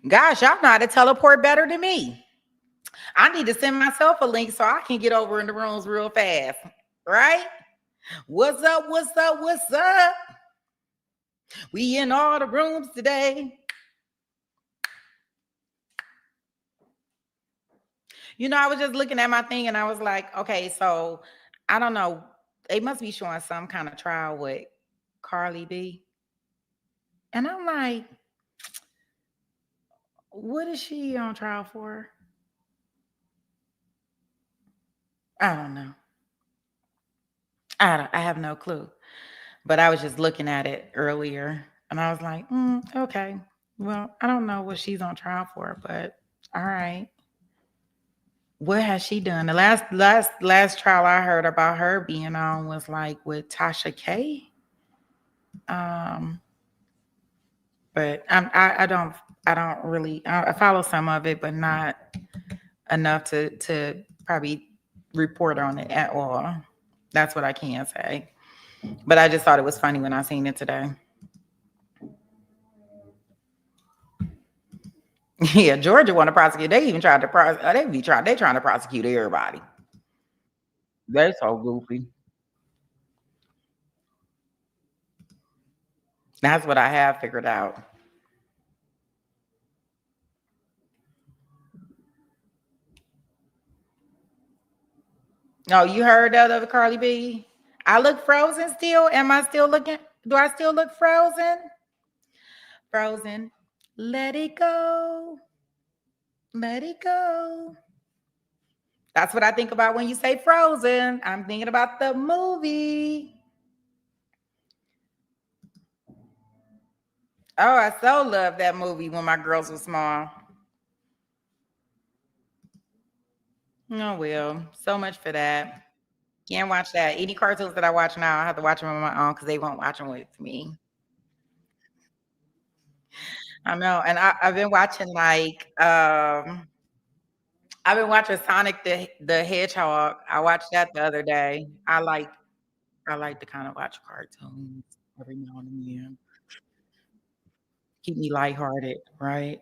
Gosh, y'all know how to teleport better than me. I need to send myself a link so I can get over in the rooms real fast. Right? What's up? What's up? What's up? We in all the rooms today. I was just looking at my thing and I was like, okay, so I don't know. They must be showing some kind of trial with Carly B. And I'm like, what is she on trial for? I don't know. I have no clue. But I was just looking at it earlier and I was like, okay. Well, I don't know what she's on trial for, but all right. What has she done? The last trial I heard about her being on was like with Tasha K. Um, but I don't really I follow some of it, but not enough to probably report on it at all. That's what I can say. But I just thought it was funny when I seen it today. Yeah, Georgia want to prosecute. They even tried to prosecute. They trying to prosecute everybody. They so goofy. That's what I have figured out. Oh, you heard that of Carly B? I look frozen still. Am I still looking? Do I still look frozen? Frozen. Let it go. Let it go. That's what I think about when you say frozen. I'm thinking about the movie. Oh, I so loved that movie when my girls were small. Oh, well, so much for that. Can't watch that. Any cartoons that I watch now, I have to watch them on my own because they won't watch them with me. I know. And I've been watching I've been watching Sonic the Hedgehog. I watched that the other day. I like to kind of watch cartoons every now and then. Keep me lighthearted, right?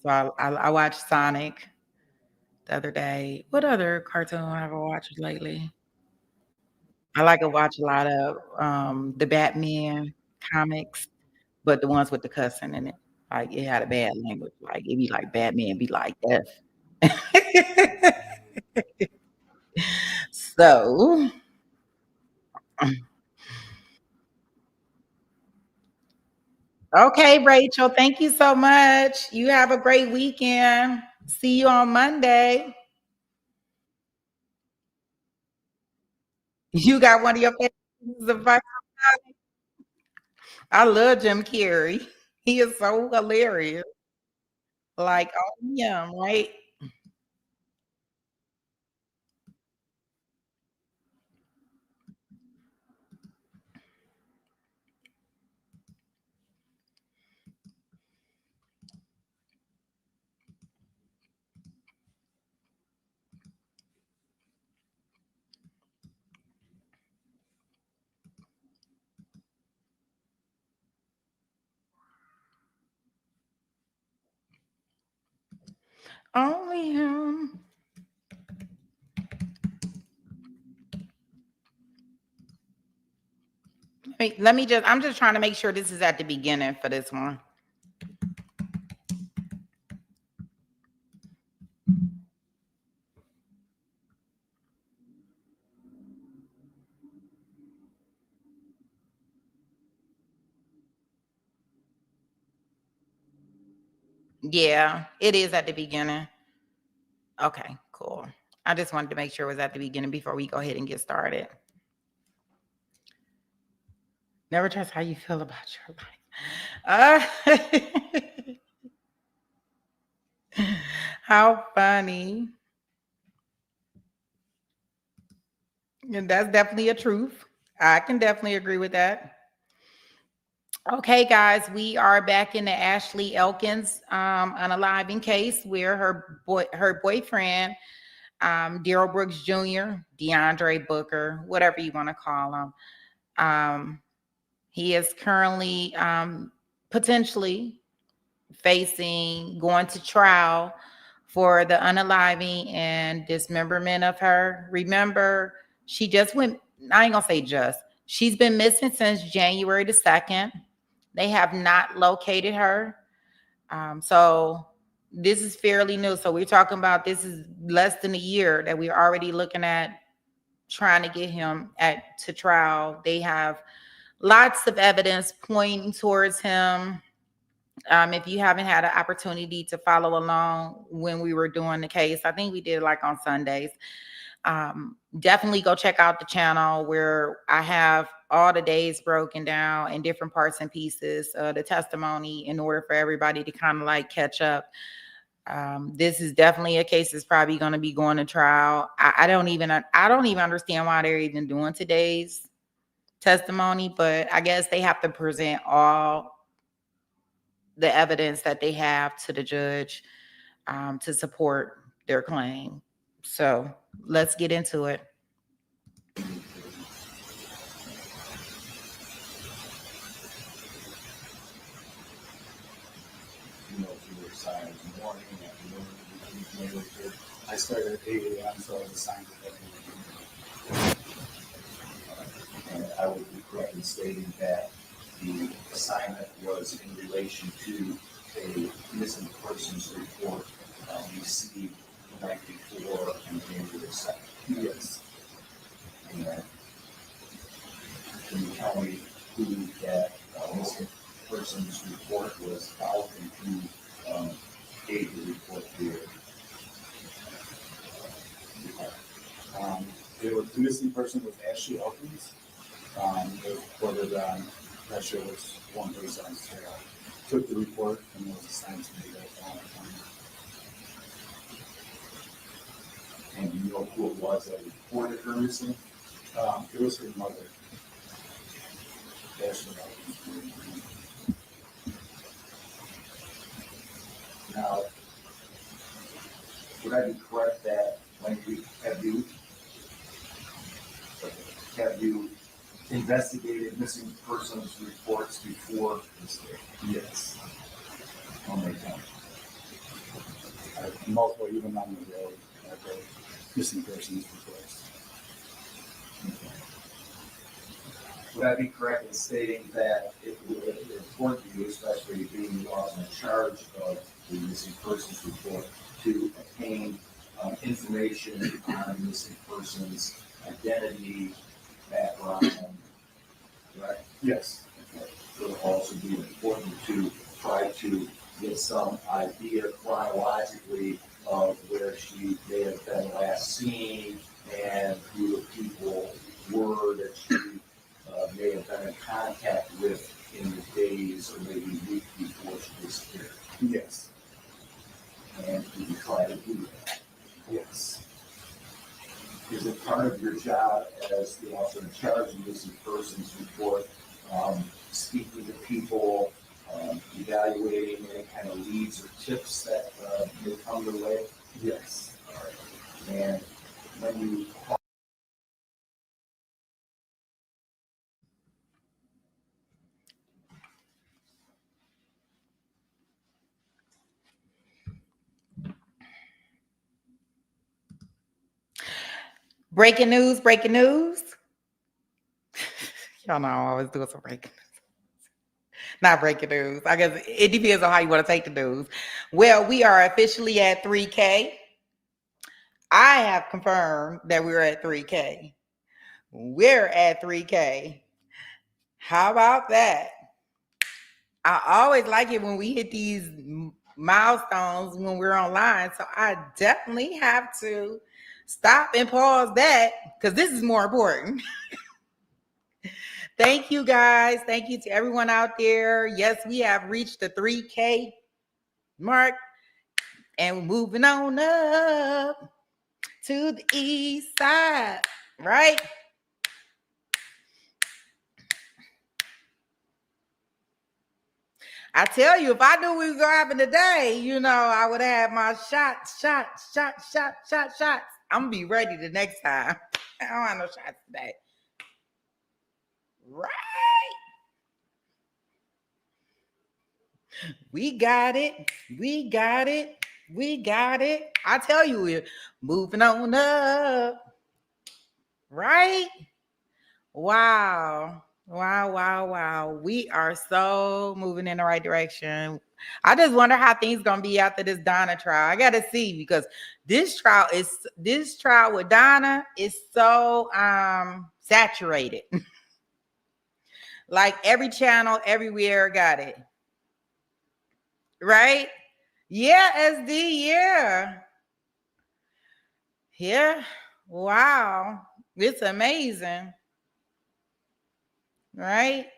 So I watched Sonic the other day. What other cartoon have I watched lately? I like to watch a lot of the Batman comics, but the ones with the cussing in it. Like it had a bad language. Like it be like Batman be like death. So okay, Rachel, thank you so much. You have a great weekend. See you on Monday. You got one of your favorites of I love Jim Carrey. He is so hilarious. Like, oh, yeah, right? Only him. Wait, I'm just trying to make sure this is at the beginning for this one. Yeah, it is at the beginning. Okay, cool. I just wanted to make sure it was at the beginning before we go ahead and get started. Never trust how you feel about your life. How funny. And that's definitely a truth. I can definitely agree with that. Okay, guys, we are back in the Ashley Elkins unaliving case where her boyfriend, Daryl Brooks Jr., Deandre Booker, whatever you want to call him, he is currently potentially facing going to trial for the unaliving and dismemberment of her. Remember, she just went, I ain't gonna say just, she's been missing since January the 2nd. They have not located her. So this is fairly new. So we're talking about, this is less than a year that we're already looking at trying to get him to trial. They have lots of evidence pointing towards him. If you haven't had an opportunity to follow along when we were doing the case, I think we did like on Sundays. Definitely go check out the channel where I have all the days broken down in different parts and pieces, the testimony, in order for everybody to kind of like catch up. This is definitely a case that's probably going to be going to trial. I don't even understand why they're even doing today's testimony, but I guess they have to present all the evidence that they have to the judge to support their claim. So let's get into it. I started at 8 a.m., so I was assigned at 8 a.m. And I would be correct in stating that the assignment was in relation to a missing persons report received the night before and January 2nd. Yes. And can you tell me who that missing persons report was about and who gave the report here? The missing person was Ashley Elkins. It was reported on pressure was one person. So I took the report and was assigned to me that time. And you know who it was that reported her missing? It was her mother, Ashley Elkins. Now, would I be correct that when have you investigated missing persons reports before this day? Yes. How many times? Multiple, even on the road, missing persons reports. Okay. Would I be correct in stating that it would be important to you, especially being the officer in charge of the missing persons report, to obtain information on missing persons' identity, background, right? Yes. Okay. It would also be important to try to get some idea chronologically of where she may have been last seen and who the people were that she may have been in contact with in the days or maybe week before she disappeared. Yes. And did you try to do that? Yes. Is it part of your job as the officer in charge of missing persons report, speaking to people, evaluating any kind of leads or tips that may come your way? Yes. All right. And when you Breaking news, breaking news. Y'all know I always do some breaking news. Not breaking news. I guess it depends on how you want to take the news. Well, we are officially at 3K. I have confirmed that we're at 3K. We're at 3K. How about that? I always like it when we hit these milestones when we're online. So I definitely have to stop and pause that because this is more important. Thank you guys. Thank you to everyone out there. Yes, we have reached the 3K mark and we're moving on up to the east side, right? I tell you, if I knew we were going to happen today, I would have had my shots. I'm going to be ready the next time. I don't have no shots today. Right. We got it. We got it. We got it. I tell you, we're moving on up. Right? Wow. Wow, wow, wow. We are so moving in the right direction. I just wonder how things gonna be after this Donna trial. I gotta see because this trial with Donna is so saturated. Like every channel, everywhere got it. Right? Yeah, SD, yeah. Yeah. Wow. It's amazing. Right?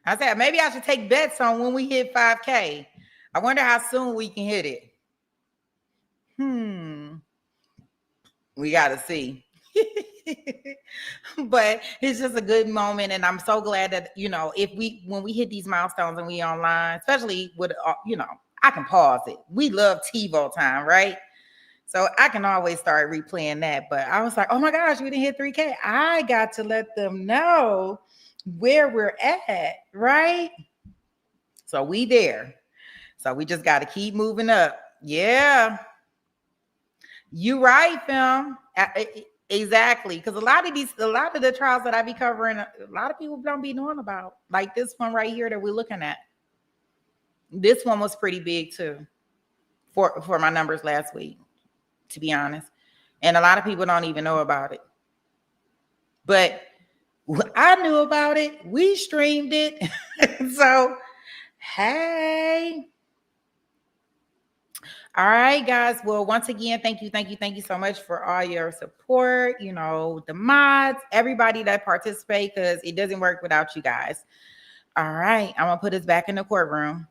I said maybe I should take bets on when we hit 5K. I wonder how soon we can hit it. We gotta see. But it's just a good moment, and I'm so glad that when we hit these milestones and we online, especially with I can pause it. We love TiVo time, right? So I can always start replaying that. But I was like, oh my gosh, we didn't hit 3K. I got to let them know where we're at, right? So we there. So we just got to keep moving up. Yeah. You right, film. Exactly. Because a lot of the trials that I be covering, a lot of people don't be knowing about. Like this one right here that we're looking at. This one was pretty big too for my numbers last week, to be honest. And a lot of people don't even know about it. But I knew about it. We streamed it. So, hey. All right, guys. Well, once again, thank you so much for all your support. The mods, everybody that participate, because it doesn't work without you guys. All right, I'm gonna put us back in the courtroom.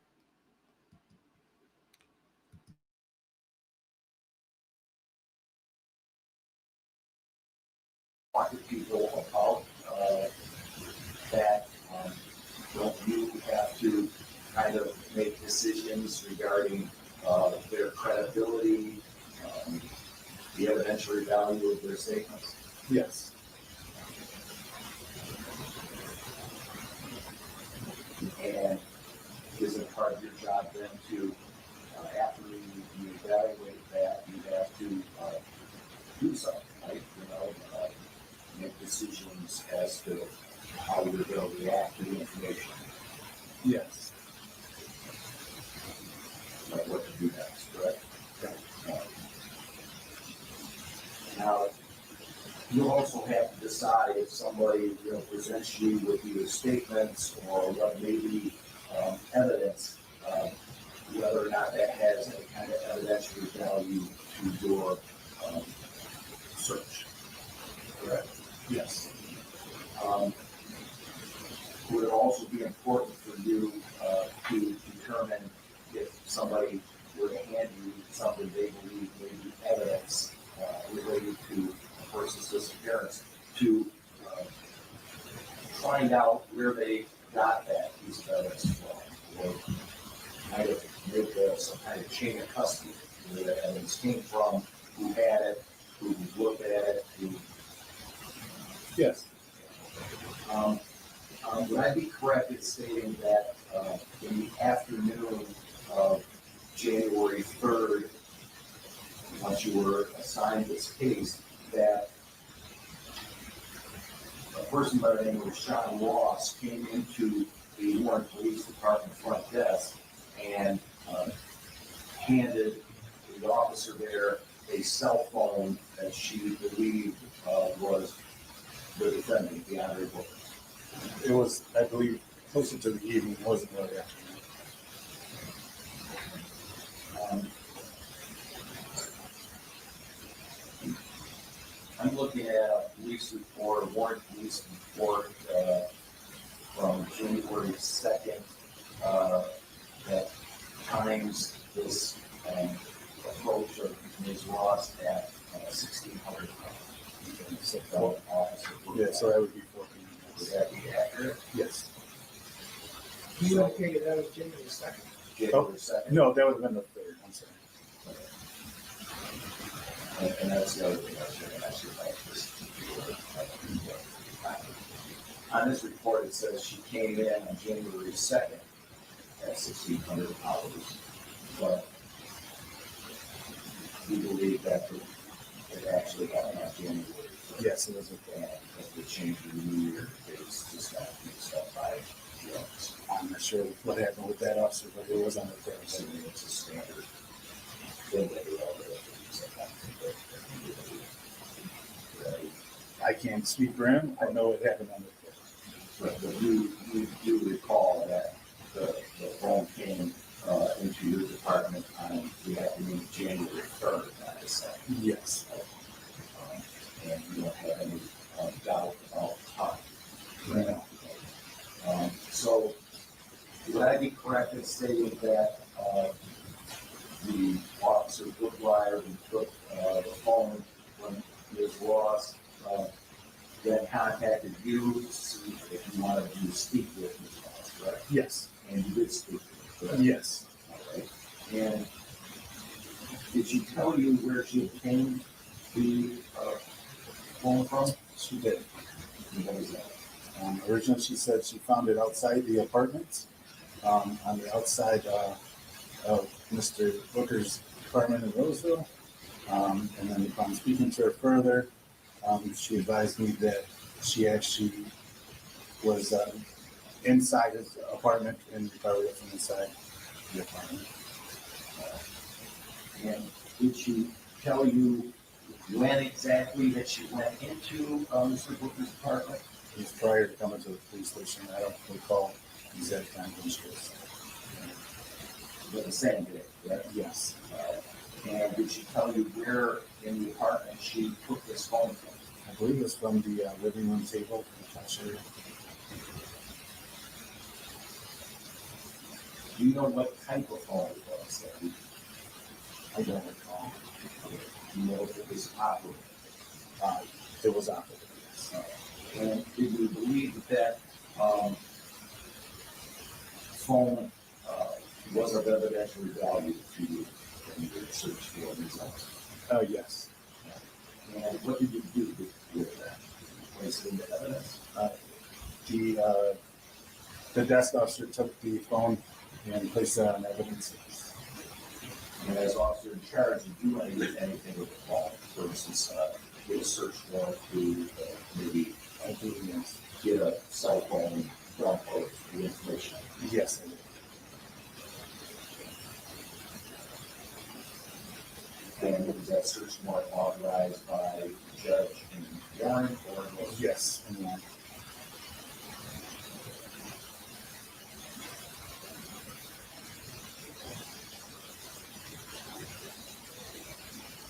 Talk to people about that. Don't you have to kind of make decisions regarding their credibility, the evidentiary value of their statements? Yes. And is it part of your job then to, after you evaluate that, you have to do something, right? Make decisions as to how you're going to react to the information, Yes. like what to do next, correct? Okay. Now, you also have to decide if somebody presents you with either statements or what may be evidence, whether or not that has any kind of evidentiary value to your search. Correct? Yes. Would it also be important for you to determine if somebody were to hand you something they believe may be evidence related to a person's disappearance, to find out where they got that piece of evidence from, or kind of make some kind of chain of custody where the evidence came from, who had it, who looked at it, who. Yes. Would I be correct in stating that in the afternoon of January 3rd, once you were assigned this case, that a person by the name of Sean Ross came into the Warren Police Department front desk and handed the officer there a cell phone that she believed was the defendant, Deandre Booker? It was, I believe, closer to the evening. It wasn't really afternoon. I'm looking at a police report, a Warren police report from January 2nd that times this approach of Ms. Ross at 1,600 officer. Yeah, so that would be 14 Would that be accurate? Yes. You indicated that was January 2nd. January 2nd? No, that would have been the 3rd. I'm sorry. And that's the other thing I was going to ask you about this. On this report, it says she came in on January 2nd at $1,600, but we believe that it actually happened on January. Yes, it was a And that the change in the new year is just got mixed up by the office. I'm not sure what happened with that officer, but it was on the So third. it's a standard thing that we all do. I can't speak for him. I know it happened on the third. But you do recall that the phone came into your department on, we have to meet January 3rd, not the 2nd. Yes. And you don't have any doubt about time. No. So would I be correct in stating that the officer Brooklier who took the phone when it was lost, then contacted you to see if you wanted to speak with Ms. Ross, correct? Yes. And you did speak with her, correct? Yes. All right. And did she tell you where she obtained the phone from? She did. And what was that? Originally, she said she found it outside the apartment, on the outside of Mr. Booker's apartment in Roseville. And then upon speaking to her further, she advised me that she actually was inside his apartment and recovered it from inside the apartment. And did she tell you when exactly that she went into Mr. Booker's apartment? It was prior to coming to the police station. I don't recall the exact time when she was. But the same day, right? Yes. And did she tell you where in the apartment she took this phone from? I believe it was from the living room table. I'm not sure. Do you know what type of phone it was? I don't recall. Do you know if it was operating? It was operative. Yes. And did you believe that phone was of evidentiary value to you when you did search for results? Yes. And what did you do with that? Place it into evidence? The desk officer took the phone and placed it on evidence. And as officer in charge, did you want to do anything with the phone? For instance, get a search warrant to maybe I believe yes. get a cell phone, dump of the information. Yes, I did. And was that search warrant authorized by the judge and warrant or was it? Yes. And then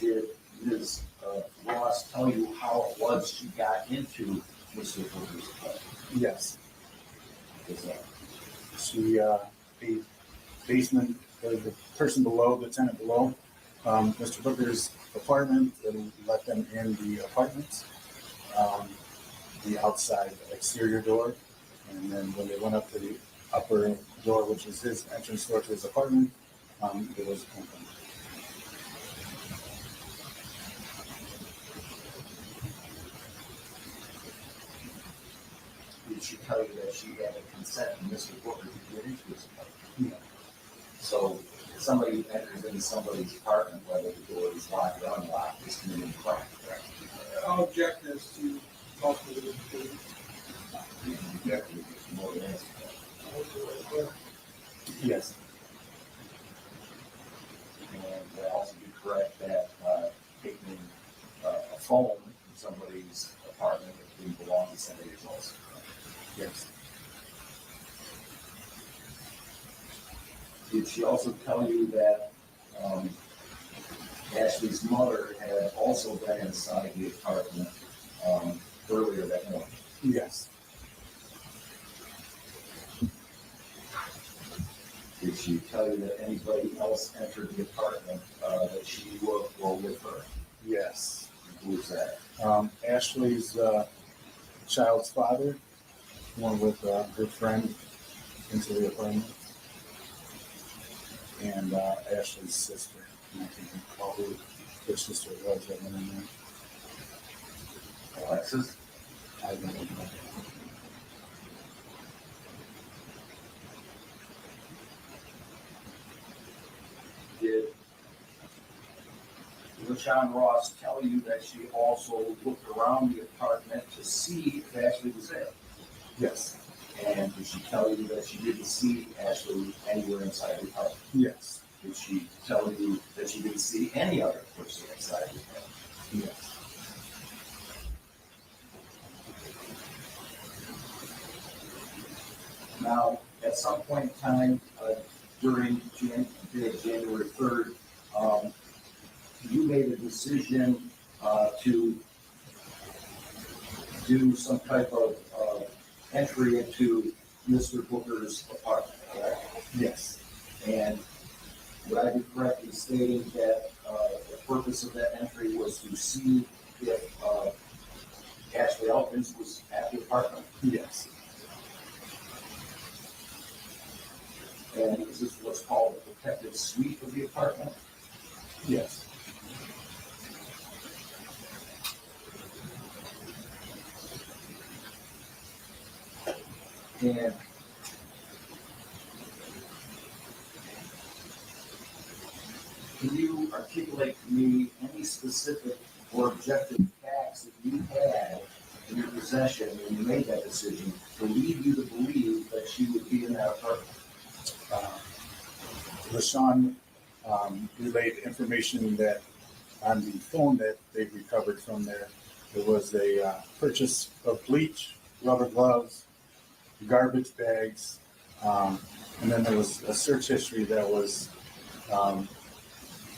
Did Ms. Ross tell you how it was she got into Mr. Booker's apartment? yes, Was that she the basement, the person below, the tenant below, Mr. Booker's apartment, and let them in the apartment, the outside exterior door, and then when they went up to the upper door, which is his entrance door to his apartment, it was open. did she tell you that she had a consent from Mr. Booker to get into his apartment? Yeah. So if somebody enters into somebody's apartment, whether the door is locked or unlocked, is committing a crime, correct? Our objective is to talk to the You can reject it if you know the answer to that. Yes. And also be correct that taking a phone from somebody's apartment that didn't belong to somebody is also correct. Yes. Did she also tell you that Ashley's mother had also been inside the apartment earlier that morning? Yes. Did she tell you that anybody else entered the apartment that she worked for with her? Yes. Who was that? Ashley's child's father went with her friend into the apartment, and Ashley's sister. And I can't recall who her sister was that went in there. Alexis? I don't know. LaShawn Ross tell you that she also looked around the apartment to see if Ashley was there? Yes, And did she tell you that she didn't see Ashley anywhere inside the apartment? yes, Did she tell you that she didn't see any other person inside the apartment? yes. Now, at some point in time during January 3rd, you made a decision to do some type of entry into Mr. Booker's apartment, correct? Yes, And would I be correct in stating that the purpose of that entry was to see if Ashley Elkins was at the apartment? yes, And is this what's called the protective suite of the apartment? yes. And can you articulate to me any specific or objective facts that you had in your possession when you made that decision to lead you to believe that she would be in that apartment? LaShawn relayed information that on the phone that they recovered from there was a purchase of bleach, rubber gloves, garbage bags, and then there was a search history that was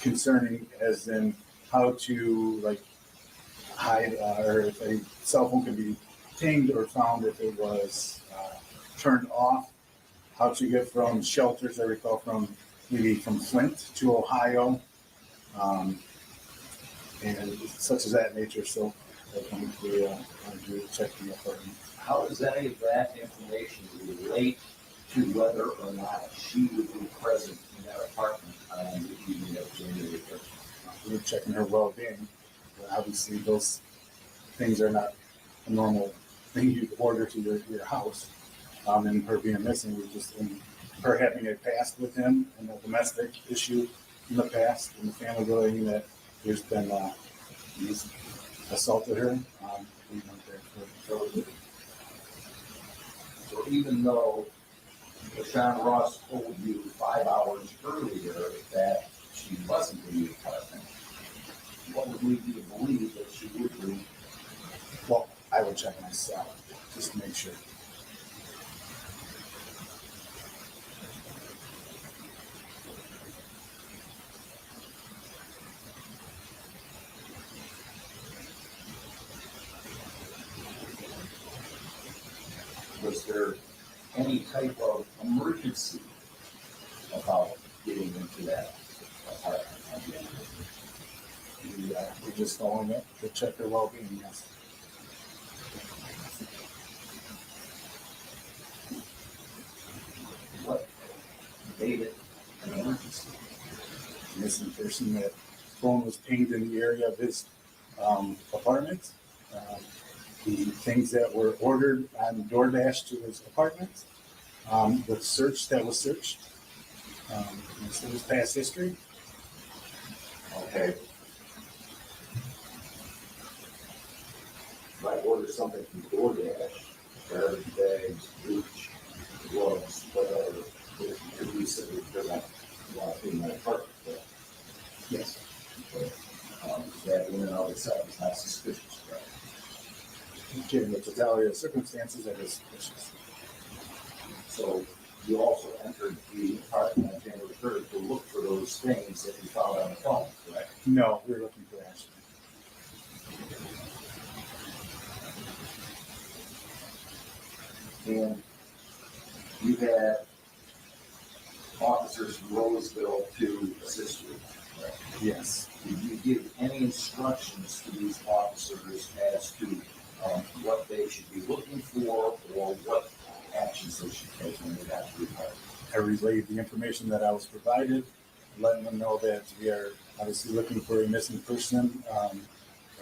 concerning, as in how to hide or if a cell phone could be pinged or found if it was turned off, how to get from shelters, I recall maybe from Flint to Ohio, and such as that nature. So I think we do check the apartment. How does any of that information relate to whether or not she would be present in that apartment on the evening of January 1st? We're checking her well-being. But obviously, those things are not a normal thing you order to your house. And her being missing was just her having a past with him and a domestic issue in the past, and the family relaying that there's been he's assaulted her. We went there for So even though LaShawn Ross told you 5 hours earlier that she wasn't in the apartment, what would lead you to believe that she would be? well, I would check myself just to make sure. Was there any type of emergency about getting into that apartment? We just following it to check her well-being. Yes. What made it an emergency? Missing person. That phone was pinged in the area of his apartment. The things that were ordered on DoorDash to his apartment. The search that was searched. So his past history. Okay. If I order something from DoorDash, garbage bags, bleach, gloves, whatever, it could be said that they're not locked in my apartment. But, Yes. that in and of itself is not suspicious, right? Given the totality of circumstances, that is suspicious. So you also entered the apartment on January 3rd to look for those things that you found on the phone, correct? No, we were looking for Ashley. And you had officers from Roseville to assist you, correct? Yes. Did you give any instructions to these officers as to what they should be looking for or what actions they should take when they got to the apartment? I relayed the information that I was provided, letting them know that we are obviously looking for a missing person,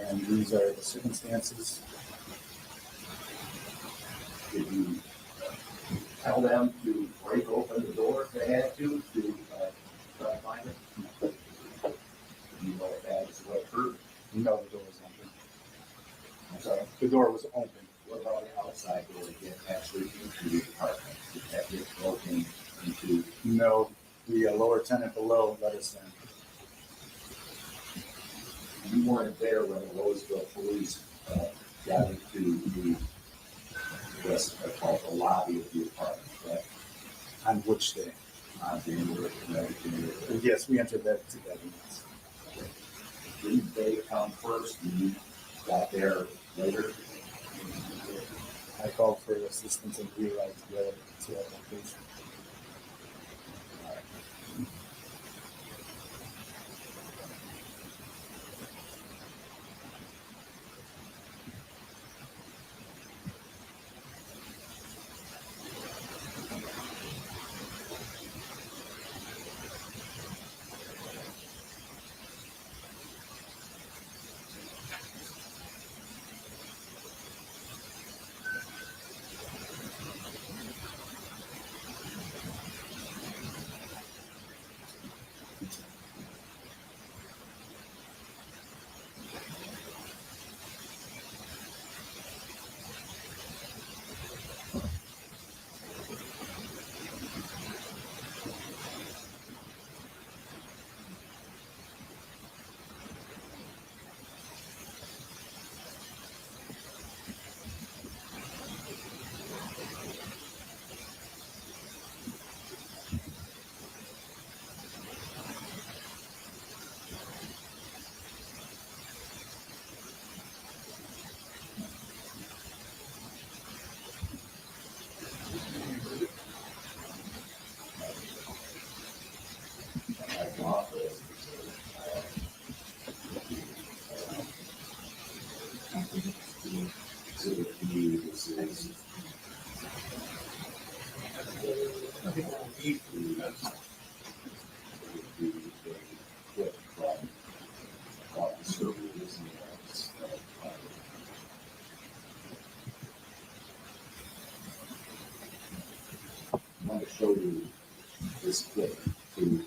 and these are the circumstances. Did you tell them to break open the door if they had to try to find it? Do you know if that was the right person? No, the door was open. I'm sorry, The door was open. what about the outside door to get actually into the apartment? Did that get broken into? No, the lower tenant below let us in. You weren't there when the Roseville police got into what's called the lobby of the apartment, correct? On which day? On January, January. Yes, we entered that together. Yes. Didn't they come first and you got there later? I called for assistance and we arrived together to that location. I want to show you this clip to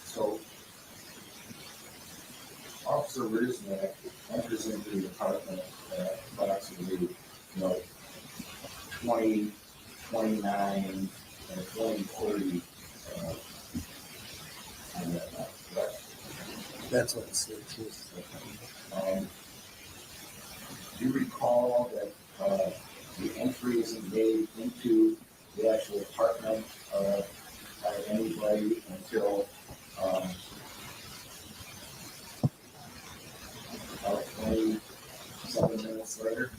so Officer Riznek enters into the apartment at approximately, 20, 29, and 20:30 on that night, correct? That's what the search was. Do you recall that the entry isn't made into the actual apartment by anybody until about 27 minutes later?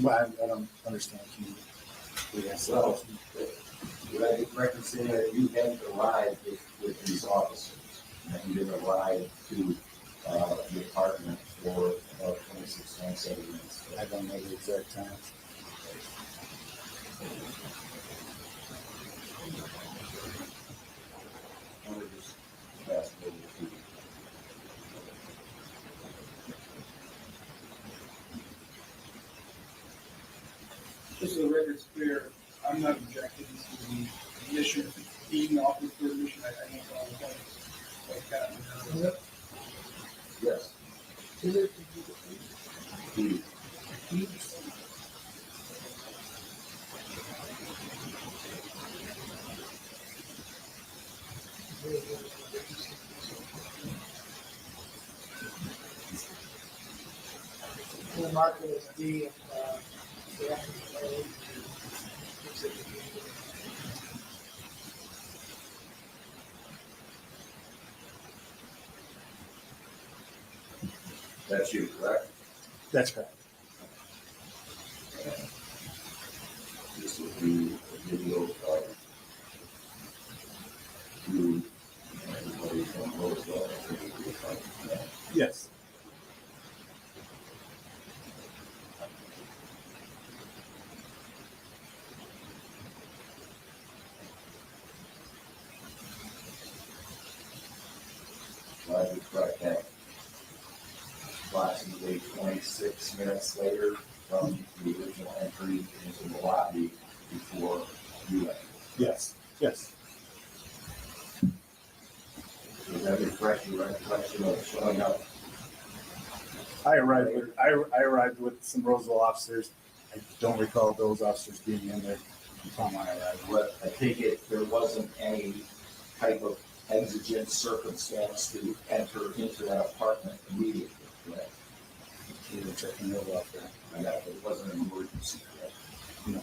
Well, I don't understand. Can you react to that So, question? would I be correct in saying that you hadn't arrived with these officers, and you didn't arrive to the apartment for about 26, 27 minutes? I don't know the exact time. I want to just fast forward to Just so the record's clear, I'm not objecting to the mission, being the officer mission, I think all the time. Like that. yes. The We'll mark it as D, That's you, correct? That's correct. And this would be a video of you and everybody from Roseville. Yes. Glad you correct that. Approximately 26 minutes later from the original entry into the lobby before you entered. Yes. Yes. Does that refresh your recollection of showing up? I arrived with some Roseville officers. I don't recall those officers being in there upon my arrival. But I take it there wasn't any type of exigent circumstance to enter into that apartment immediately, correct? We were checking those out there. I got it, it wasn't an emergency, correct? No.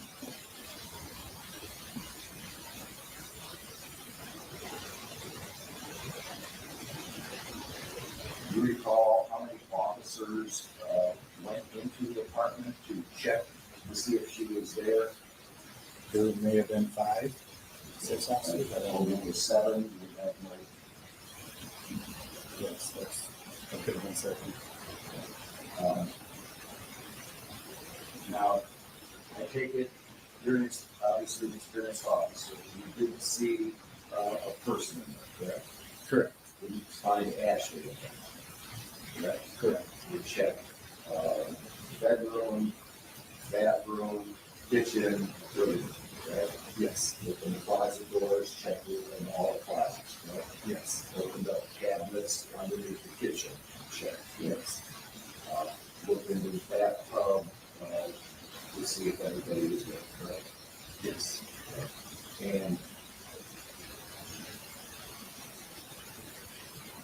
Do you recall how many officers went into the apartment to check to see if she was there? There may have been 5, 6 officers. I don't know, it was 7. You had like, Yes, that could have been 7. Now, I take it you're obviously an experienced officer. You didn't see a person in there, correct? Correct. Didn't find Ashley in there, correct? Correct. You checked bedroom, bathroom, kitchen, everything, correct? Yes. Opened the closet doors, checked it in all the closets, correct? Yes. Opened up cabinets underneath the kitchen, checked. Yes. Looked into the bathtub to see if everybody was there, correct? Yes. And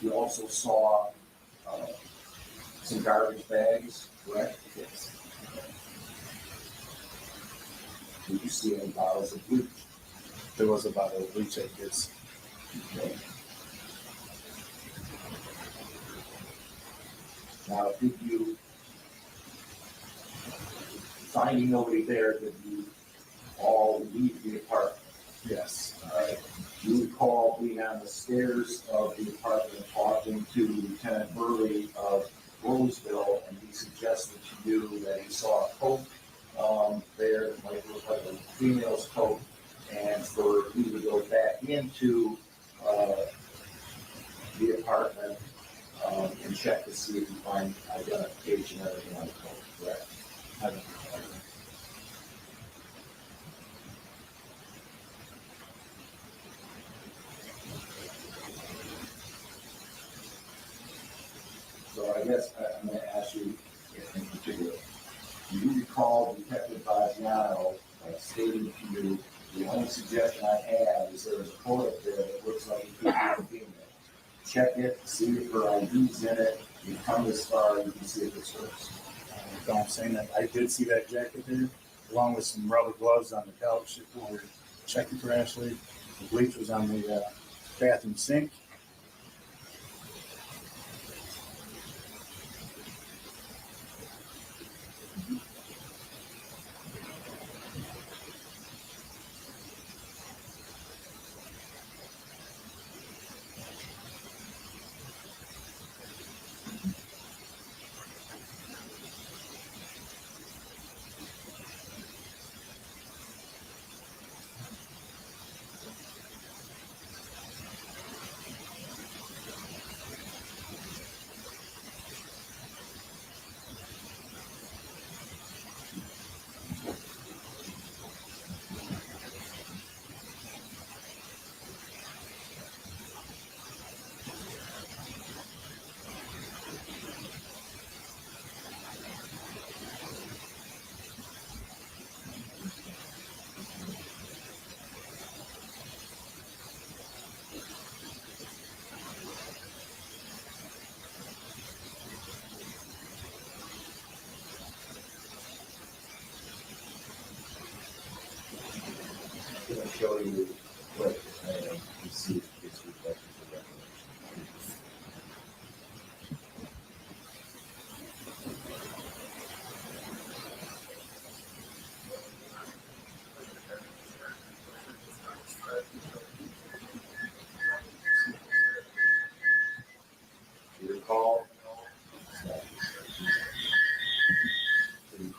you also saw some garbage bags, correct? Yes. Did you see any bottles of bleach? There was a bottle of bleach I did see. Okay. Now, did you, finding nobody there, did you all leave the apartment? Yes. All right. Do you recall being on the stairs of the apartment talking to Lieutenant Burley of Roseville, and he suggested to you that he saw a coat there that might look like a female's coat, and for you to go back into the apartment and check to see if you find identification and everything on the coat, correct? I don't know. So I guess I'm going to ask you in particular, do you recall Detective Bagiano stating to you, the only suggestion I have is there is a coat up there that looks like it could be a female. Check it, see if her ID's in it, you come this far, you can see if it's hers. Don't say that. I did see that jacket there, along with some rubber gloves on the couch when we were checking for Ashley. The bleach was on the bathroom sink.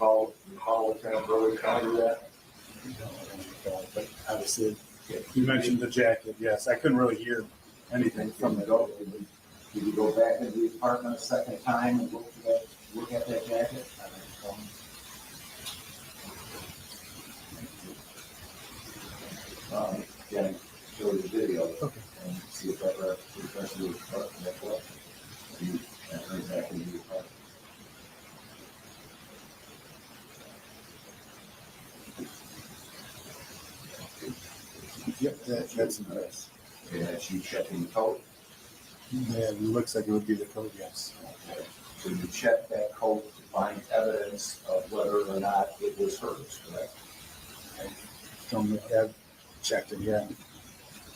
recall Lieutenant Burley telling you that? But obviously, you mentioned the jacket. Yes, I couldn't really hear anything from the dog. Did you go back into the apartment a second time and look at that jacket? Again, show you the video and see if that refers to the apartment that way. You enter back into the apartment. Yep, that's nice. And that's you checking the coat. Yeah, it looks like it would be the code, yes. Okay. So you check that coat to find evidence of whether or not it was hers, correct? I don't know, I've checked it, yeah.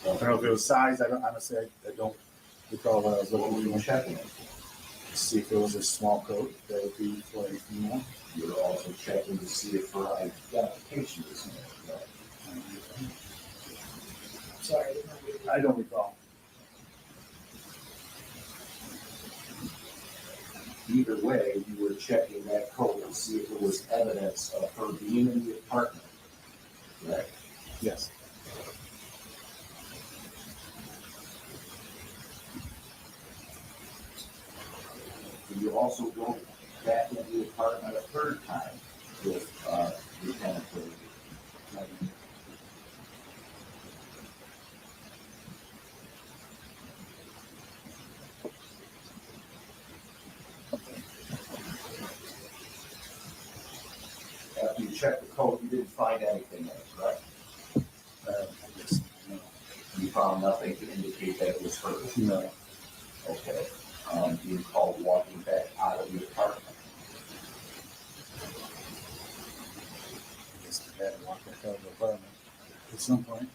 I don't know if it was size, I don't recall what I was What were looking you for. checking it? To see if it was a small coat, that would be for a female. You're also checking to see if her identification is in there, correct? Sorry. I don't recall. Either way, you were checking that coat to see if there was evidence of her being in the apartment, correct? Yes. And you also go back into the apartment a third time with Lieutenant Burley. After you checked the coat, you didn't find anything in it, correct? I guess, no. You found nothing to indicate that it was hers. No. Okay. You recall walking back out of the apartment. I guess I had to walk back out of the apartment at some point.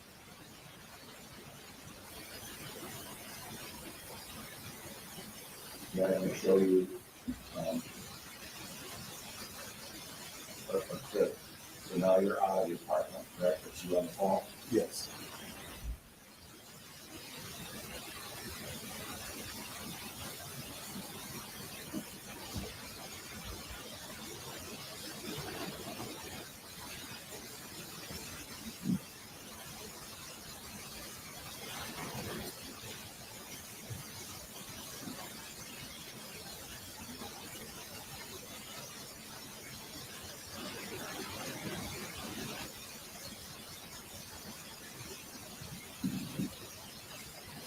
Yeah, I'm going to show you a clip. So now you're out of the apartment, correct? But you on the phone. Yes.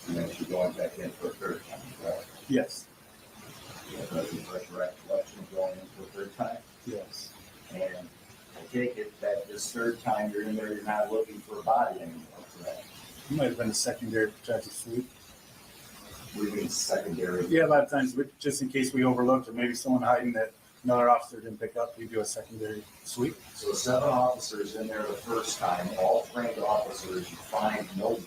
And then you're going back in for a third time, correct? Yes. You have a fresh recollection of going in for a third time. Yes. And I take it that this third time you're in there, you're not looking for a body anymore, correct? It might have been a secondary protective sweep. We're doing secondary. Yeah, a lot of times, just in case we overlooked or maybe someone hiding that another officer didn't pick up, we do a secondary sweep. So 7 officers in there the first time, all trained officers, you find no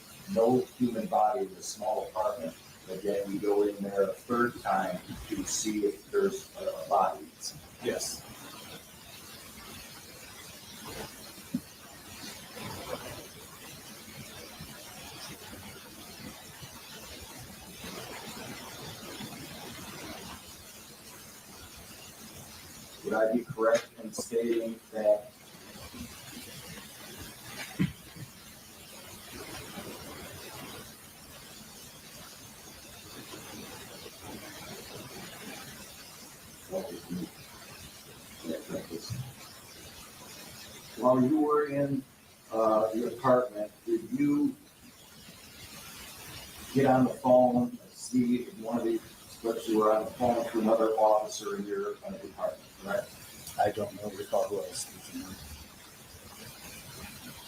human body in this small apartment, but yet we go in there a third time to see if there's a body. Yes. Would I be correct in stating that while you were in the apartment, did you get on the phone, see if one of these slips you were on the phone to another officer in your department, correct? I don't recall who I was speaking with.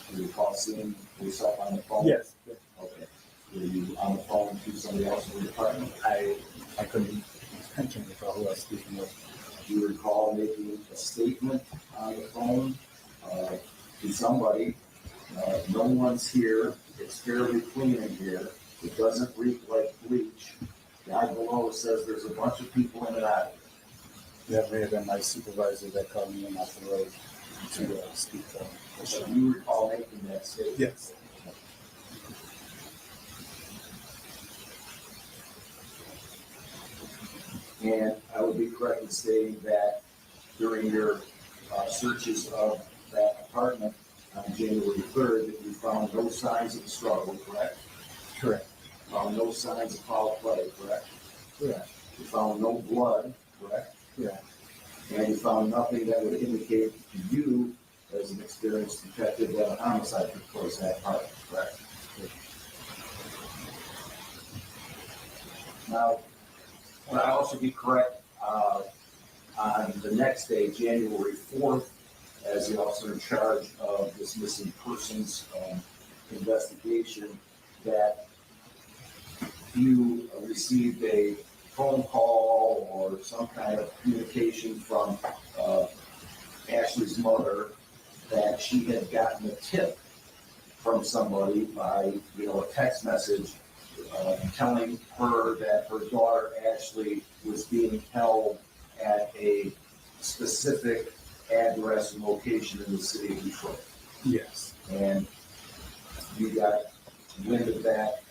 Do you recall seeing yourself on the phone? Yes. Okay. Were you on the phone to somebody else in the department? I can't recall who I was speaking with. Do you recall making a statement on the phone to somebody? No one's here. It's fairly clean in here. It doesn't reek like bleach. Guy below says there's a bunch of people in and out. That may have been my supervisor that called me in off the road to speak. So you recall making that statement? Yes. And I would be correct in stating that during your searches of that apartment on January 3rd, that you found no signs of a struggle, correct? Correct. Found no signs of foul play, correct? Correct. You found no blood, correct? Correct. And you found nothing that would indicate to you, as an experienced detective, that a homicide took place in that apartment, correct? Now, would I also be correct, on the next day, January 4th, as the officer in charge of this missing persons investigation, that you received a phone call or some kind of communication from Ashley's mother that she had gotten a tip from somebody by, a text message telling her that her daughter Ashley was being held at a specific address and location in the city of Detroit. Yes. And you got wind of that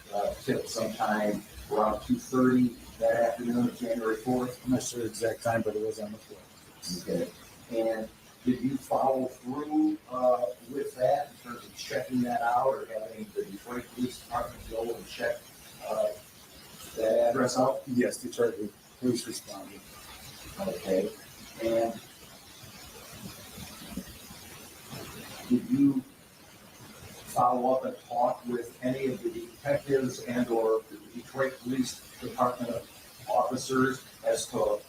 tip sometime around 2:30 that afternoon of January 4th. I'm not sure the exact time, but it was on the floor. Okay. And did you follow through with that in terms of checking that out or having the Detroit Police Department go and check that address out? Yes, Detroit Police responded. Okay. And did you follow up and talk with any of the detectives and or the Detroit Police Department officers as to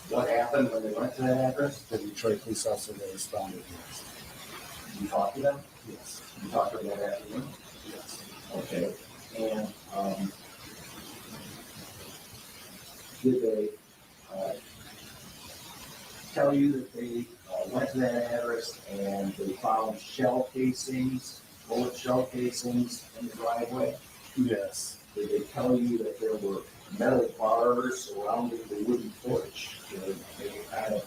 what happened when they went to that address? The Detroit police officer that responded, yes. Did you talk to them? Yes. You talked to them that afternoon? Yes. Okay. And did they tell you that they went to that address and they found shell casings, bullet shell casings in the driveway? Yes. Did they tell you that there were metal bars surrounding the wooden porch? They were kind of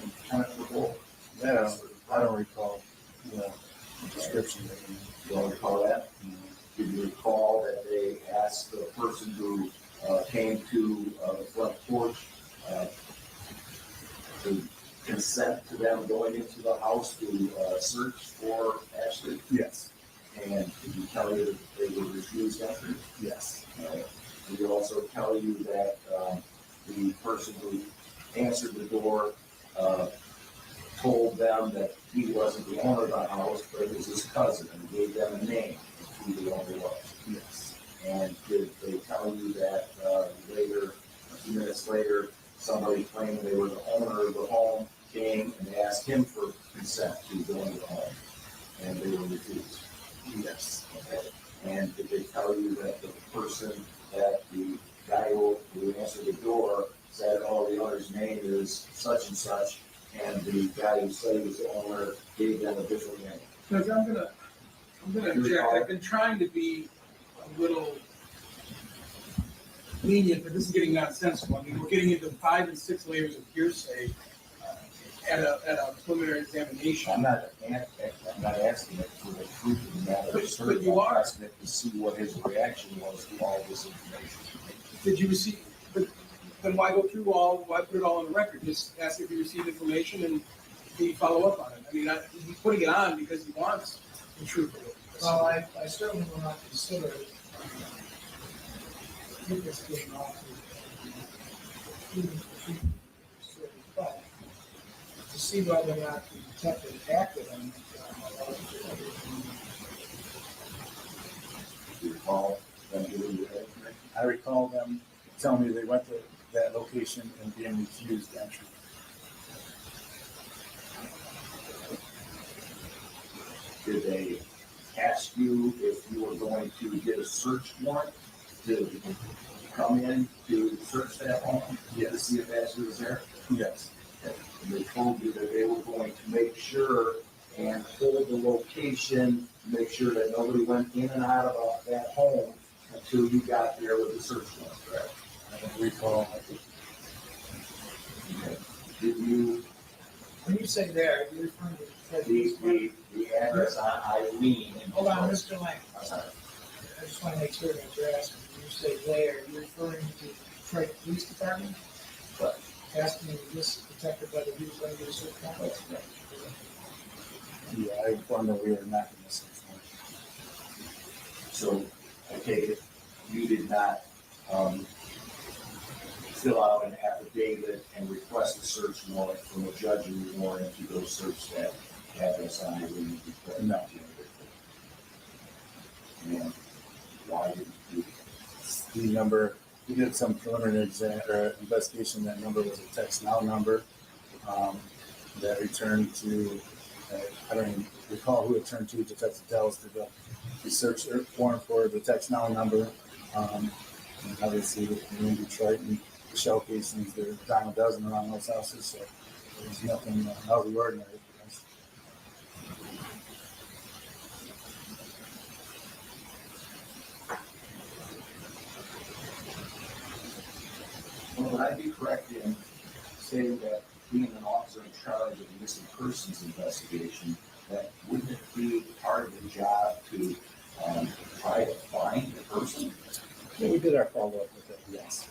impenetrable? Yeah, I don't recall the description. You don't recall that? Did you recall that they asked the person who came to the front porch to consent to them going into the house to search for Ashley? Yes. And did you tell you that they were refused entry? Yes. Did you also tell you that the person who answered the door told them that he wasn't the owner of the house, but it was his cousin, and gave them a name of who the owner was? Yes. And did they tell you that later, a few minutes later, somebody claiming they were the owner of the home came and asked him for consent to go into the home, and they were refused? Yes. Okay. And did they tell you that the person, that the guy who answered the door said, oh, the owner's name is such and such, and the guy who said he was the owner gave them a different name? Because I'm gonna object. I've been trying to be a little lenient, but this is getting nonsensical. I mean, we're getting into 5 and 6 layers of hearsay at a preliminary examination. I'm not asking it for the truth of the matter. But you are. I'm asking it to see what his reaction was to all this information. Did you receive? Then why go through why put it all on the record? Just ask if you received information and he follow up on it. I mean, he's putting it on because he wants the truth of it. Well, I certainly will not consider this being offered, even if you consider, but to see whether or not the detective acted on it. Do you recall them giving you that information? I recall them telling me they went to that location and being refused entry. Did they ask you if you were going to get a search warrant to come in to search that home? Yes. To see if Ashley was there? Yes. And they told you that they were going to make sure and hold the location, make sure that nobody went in and out of that home until you got there with the search warrant, correct? I don't recall. Okay. Did you, When you say there, you're referring to the address on Eileen? Hold on, Mr. Lang. I'm sorry. I just want to make sure that you're asking. When you say there, you're referring to Detroit Police Department? But asking this detective whether he was going to get a search warrant? Yeah, I informed that we are not in this one. So I take it you did not fill out an affidavit and request a search warrant from a judge in warrant to go search that address on your room before? No. And why didn't you? The number, we did some preliminary investigation. That number was a text now number that returned to, I don't even recall who it turned to. Detective Dallas did the search warrant for the text now number. And obviously, in Detroit and the shell casings, there's a dime a dozen around those houses, so there's nothing out of the ordinary for us. Well, would I be correct in saying that being an officer in charge of a missing persons investigation, that wouldn't it be part of the job to try to find the person? Yeah, we did our follow-up with it, yes.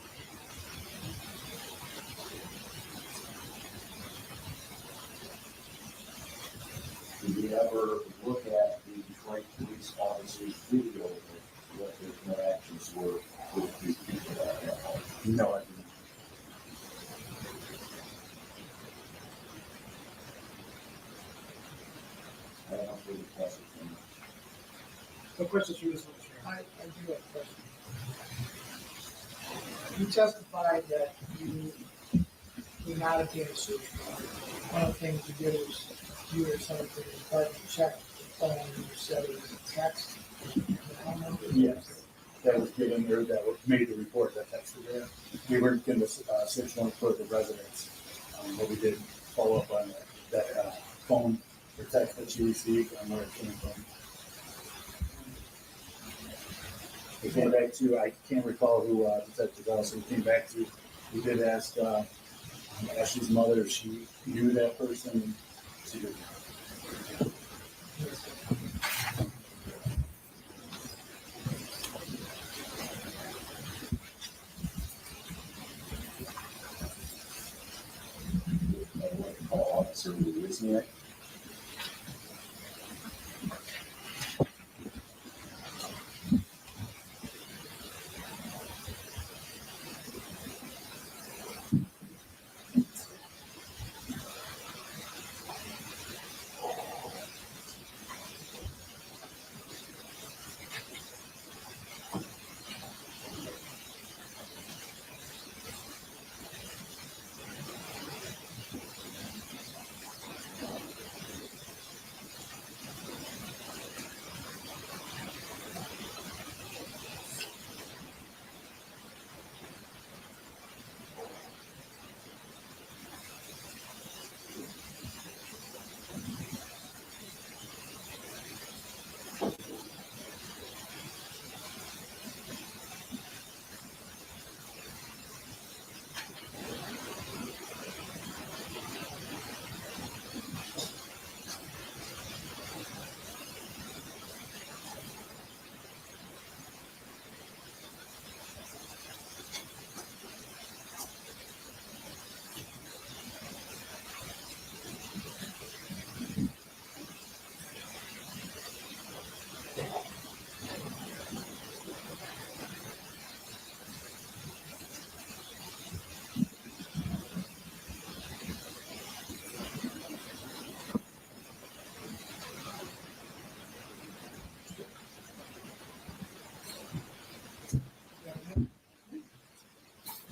Did you ever look at the Detroit police officer's video of what their interactions were with these people at that home? No, I didn't. I don't know if there's a question from No questions from this one, Chair. I do have a question. You testified that you did not obtain a search warrant. One of the things you did was you or someone from the department checked the phone and you said it was a text. Now number? Yes. That was given, or that made the report that texted there. We weren't given the search warrant for the residents, but we did follow up on that phone or text that she received and where it came from. We came back to, I can't recall who Detective Ellison came back to. We did ask Ashley's mother if she knew that person, and she didn't. Officer Wozniak.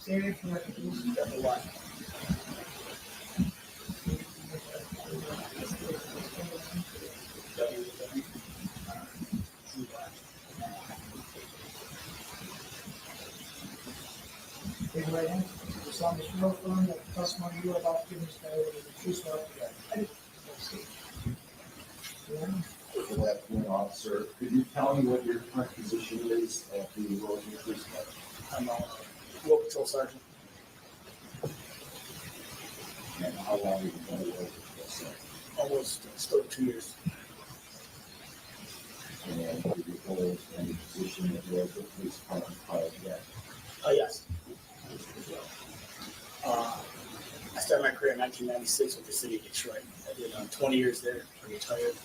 Say it for like number one. Raise your right hand. You solemnly swear or affirm that the testimony you are about to give in this matter will be the truth, so help you God. I did. For that one officer, could you tell me what your current position is at the Roseville Police Department? I'm a local patrol sergeant. And how long have you been working for this? Almost still 2 years. And did you hold any position at the Roseville Police Department prior to that? Yes. started my career in 1996 with the city of Detroit. I did 20 years there. I retired.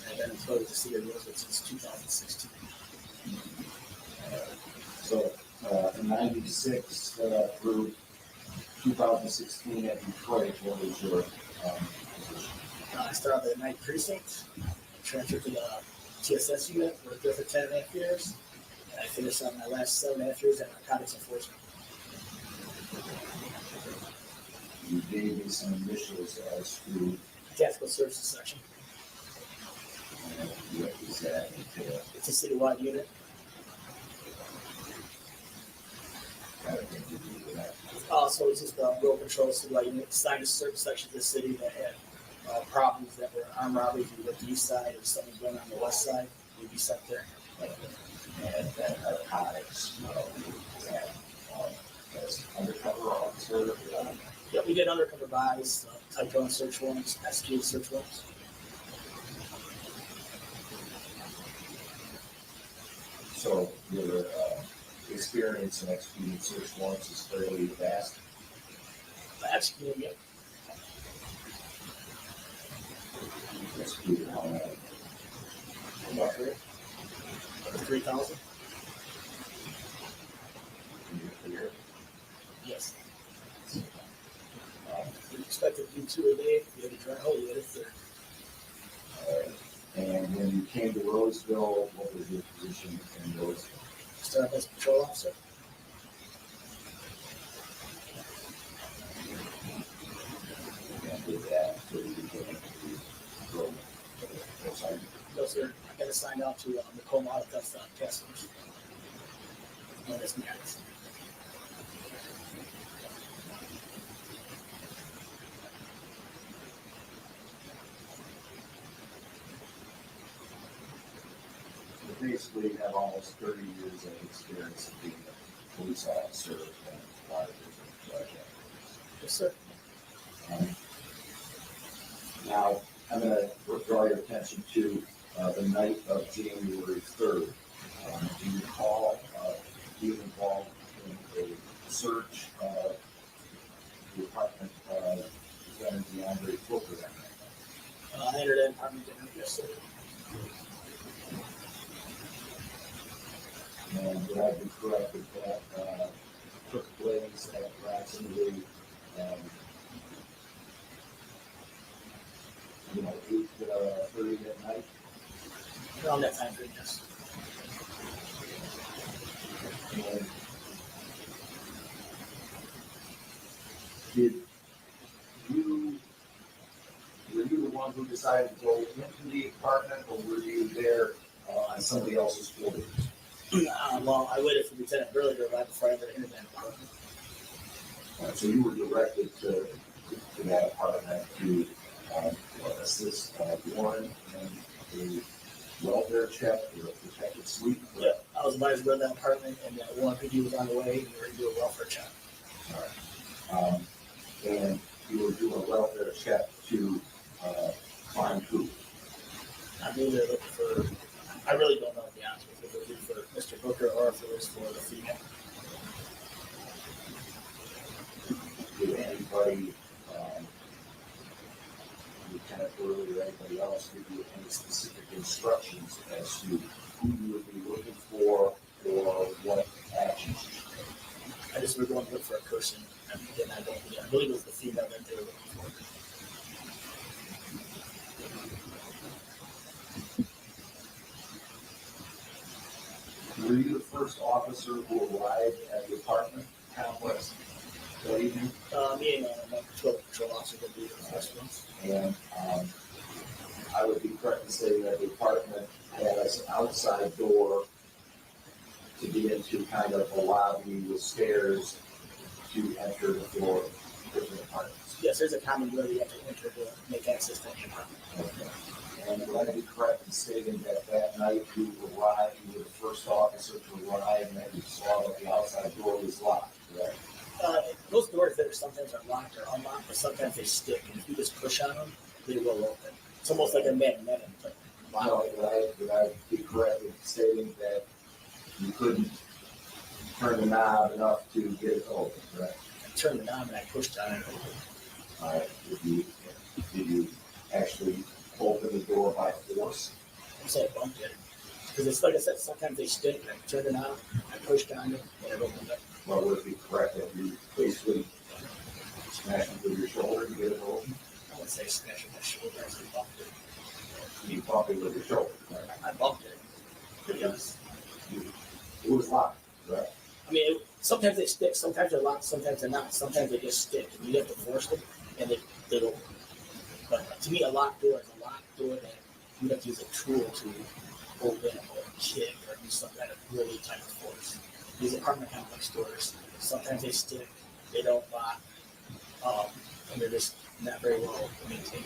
And I've been employed with the city of Roseville since 2016. So, in 96 through 2016 at Detroit, what was your position? I started at the 9th Precinct, transferred to the TSS unit, worked there for 10.5 years, and I finished on my last 7.5 years at narcotics enforcement. You gave me some initials as to Tactical services section. what does that entail? It's a citywide unit. Kind of thing to do with that. So it's just road control citywide unit assigned to certain sections of the city that had problems that were armed robberies, either the east side or something going on the west side. We'd be sent there. And that narcotics, that as undercover officer. Yeah, we did undercover buys, type 1 search warrants, executed search warrants. So your experience in executing search warrants is fairly vast. Executed, yeah. Executed how many? About 3,000. In your career? Yes. We expected to do 2 a day. We had to try hold it there. And when you came to Roseville, what was your position in Roseville? Started as a patrol officer. And did that until you became the road. No, sir. I got assigned out to the Coma Auto Theft Task Force. Known as MAX. You basically have almost 30 years of experience of being a police officer and a lot of different projects. Yes, sir. Now, I'm going to draw your attention to the night of January 3rd. Do you recall being involved in a search of the apartment of Deandre Booker that night? I entered that apartment dinner. Yes, sir. And would I be correct that that took place at approximately 8:30 at night? Around that time frame, yes. And were you the one who decided to go into the apartment, or were you there on somebody else's quarters? Well, I waited for Lieutenant Burley to arrive before I entered into that apartment. So you were directed to that apartment to assist Warren in a welfare check or a protected suite? Yeah, I was advised to go to that apartment, and one PD was on the way, and we were going to do a welfare check. All right. And you were doing a welfare check to find who? I believe they're looking for, I really don't know, to be honest with you, if it was for Mr. Booker or if it was for the female. Did anybody, Lieutenant Burley or anybody else give you any specific instructions as to who you would be looking for or what actions you should take? I just were going to look for a person, and again, I believe it was the female that they were looking for. Were you the first officer who arrived at the apartment complex that evening? Me and my patrol officer would be the first ones. And I would be correct in saying that the apartment has an outside door to get into kind of a lobby with stairs to enter the floor of different apartments. Yes, there's a common door that you have to enter to make access to any apartment. Okay. And would I be correct in stating that that night you arrived, you were the first officer to arrive, and that you saw that the outside door was locked, correct? Those doors there sometimes are locked or unlocked, but sometimes they stick, and if you just push on them, they will open. It's almost like a magnetic. No, would I be correct in stating that you couldn't turn the knob enough to get it open, correct? I turned the knob and I pushed on it. Did you actually open the door by force? I said I bumped it. Because it's like I said, sometimes they stick, and I turned it on, I pushed on it, and it opened up. Well, would it be correct that you basically smashed it with your shoulder to get it open? I wouldn't say smash with my shoulder, I said bumped it. You bumped it with your shoulder, right? I bumped it, to be honest. It was locked, right? I mean, sometimes they stick, sometimes they're locked, sometimes they're not. Sometimes they just stick, and you have to force them, and they don't. But to me, a locked door is a locked door that you have to use a tool to open or kick or do some kind of really type of force. These apartment complex doors, sometimes they stick, they don't lock, and they're just not very well maintained.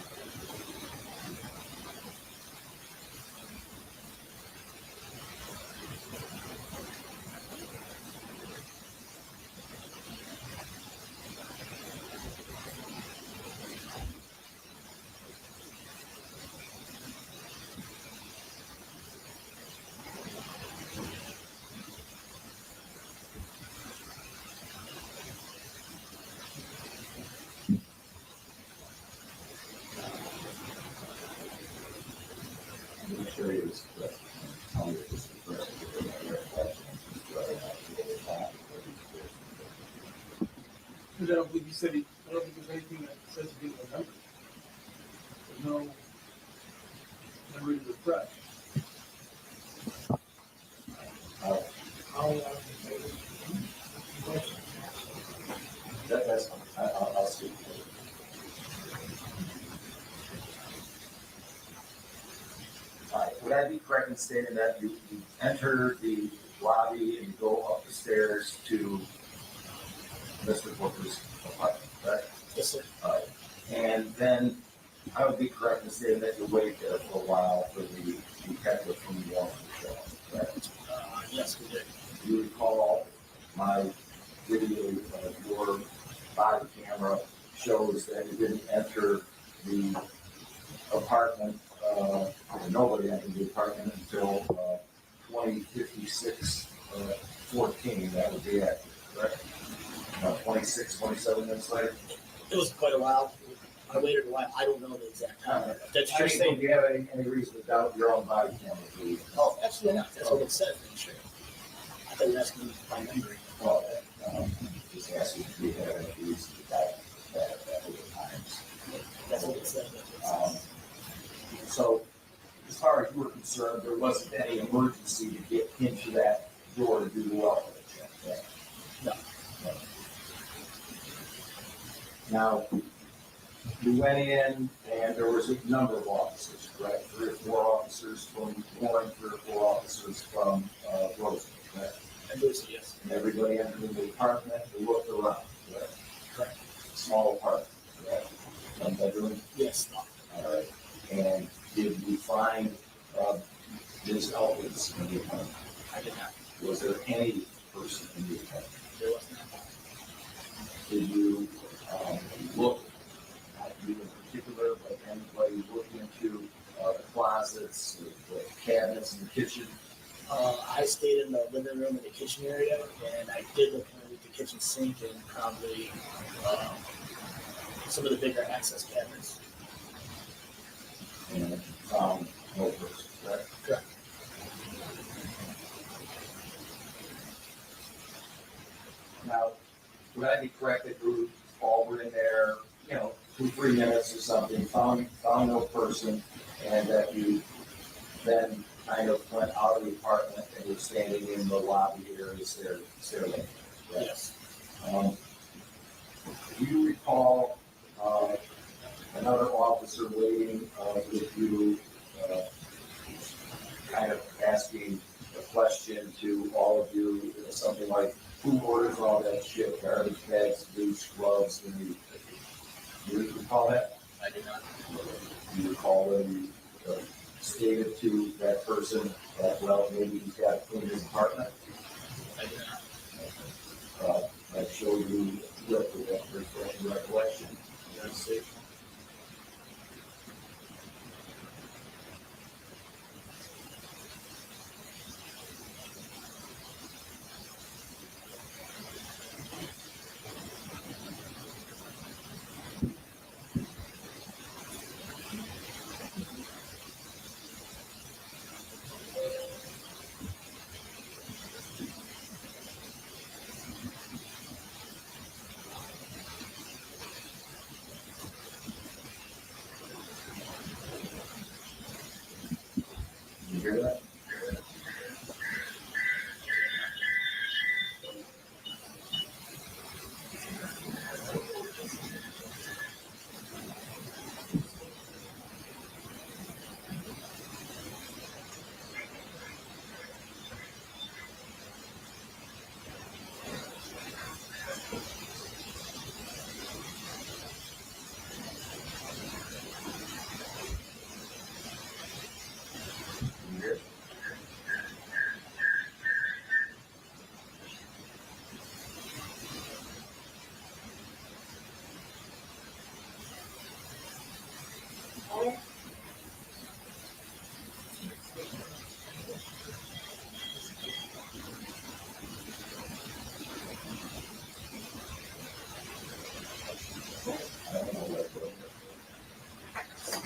I'm sure it was correct. Tell me if this is correct. Because I don't believe he said I don't think there's anything that says he didn't remember. There's no memory to refresh. I'll, That's fine. I'll speak. All right, would I be correct in stating that you enter the lobby and you go up the stairs to Mr. Booker's apartment, right? Yes, sir. All right, and then I would be correct in stating that you wait there for a while for the detective from the warrant to show up, right? Yes, we did. You recall my video of your body camera shows that you didn't enter the apartment, nobody entered the apartment until 20:56, 14, that would be accurate, correct? 27 minutes later? It was quite a while. I waited a while. I don't know the exact time. That's I your mean, saying. do you have any reason to doubt your own body camera? Please? Oh, absolutely not. That's what it said. I'm sure. I thought you were asking me my memory. Well, just asking if you have any reason to doubt that at other times. That's what it said. So, as far as you were concerned, there wasn't any emergency to get into that door to do the welfare check, right? No. Now, you went in and there was a number of officers, correct? 3 or 4 officers from Warren, 3 or 4 officers from Roseville, correct? I believe so, yes. And everybody entered the apartment, they looked around, correct? Correct. Small apartment, correct? One bedroom? Yes. No. All right. And did you find Ms. Elkins in the apartment? I did not. Was there any person in the apartment? There was not. Did you look, not you in particular, but anybody look into the closets, the cabinets in the kitchen? I stayed in the living room and the kitchen area, and I did look underneath the kitchen sink and probably some of the bigger access cabinets. And found no person, correct? Correct. Now, would I be correct that you all were in there, 2-3 minutes or something, found no person, and that you then kind of went out of the apartment and were standing in the lobby area staring, right? Yes. Do you recall another officer waiting with you, kind of asking a question to all of you, something like, who orders all that shit, garbage bags, loose gloves, and you recall that? I did not. You recall when you stated to that person that, well, maybe he's got to clean his apartment? I did not. That showed you with that recollection. Yes.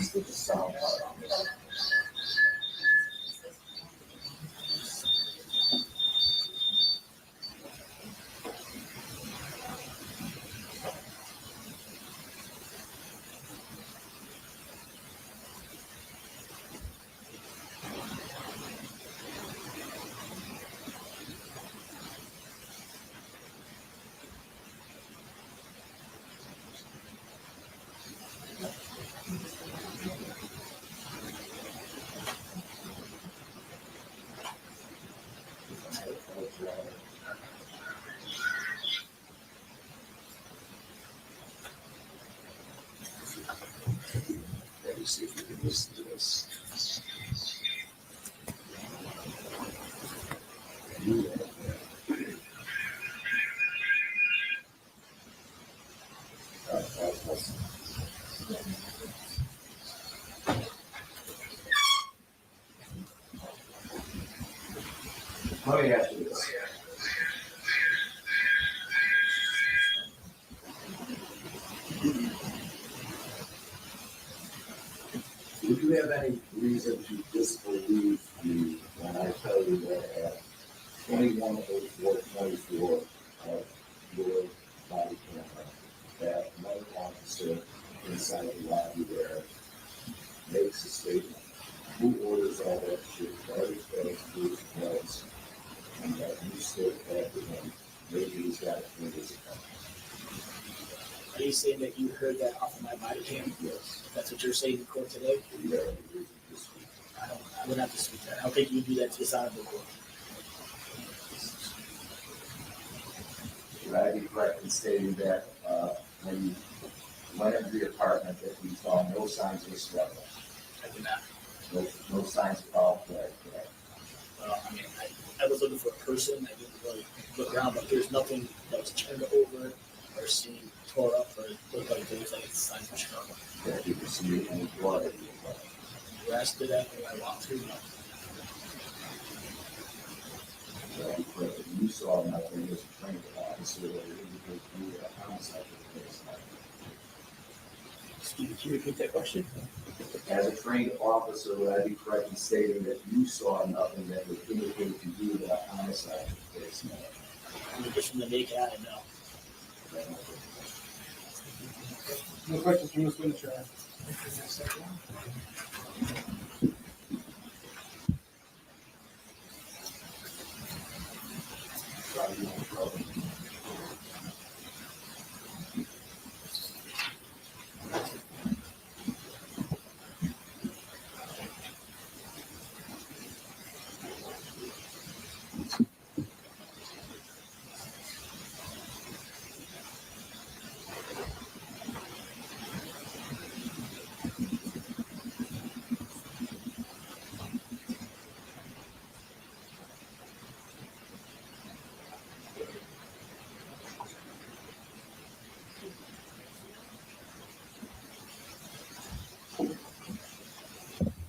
Still just sound part on this. Let me see if we can listen to this. Let me ask you this. Would you have any reason to disbelieve me when I tell you that at 21:04:24 of your body camera, that another officer inside the lobby there makes a statement? Who orders all that shit? Garbage bags, food, drugs, and that you still have to him? Maybe he's got it in his account. Are you saying that you heard that off of my body cam? Yes. That's what you're saying in court today? You have any reason to dispute? I would not dispute that. I don't think you would do that to this honorable court. Would I be correct in stating that when you went into the apartment that you saw no signs of a struggle? I did not. No signs of foul play, correct? I mean, I was looking for a person. I didn't really look around, but there's nothing that was turned over or seen tore up or looked like there was like signs of struggle. That you received any blood in the apartment? Arrested after I walked through, no. Would I be correct that you saw nothing as a trained officer that would indicate you had a homicide in the case? Excuse me, can you repeat that question? As a trained officer, would I be correct in stating that you saw nothing that would indicate to you that a homicide took place? I mean, just from the naked eye, no. No questions from this witness, Your Honor.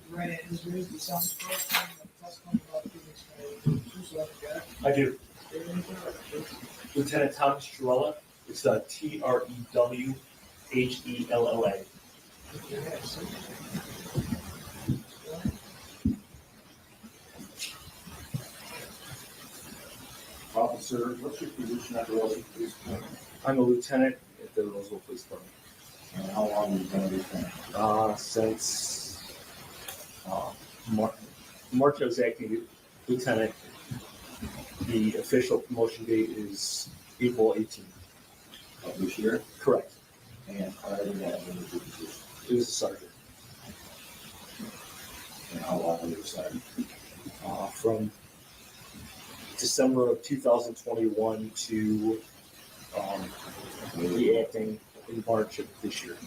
Right, it is raised, it sounds correct, testimony about the I do. Lieutenant Thomas Trewella. It's Trewhella. Officer, what's your position at the Roseville Police Department? I'm a lieutenant at the Roseville Police Department. And how long have you been a lieutenant? Since March, I was acting lieutenant. The official promotion date is April 18th. Of this year? Correct. And prior to that, when was your position? It was a sergeant. And how long were you sergeant? From December of 2021 to reacting in March of this year.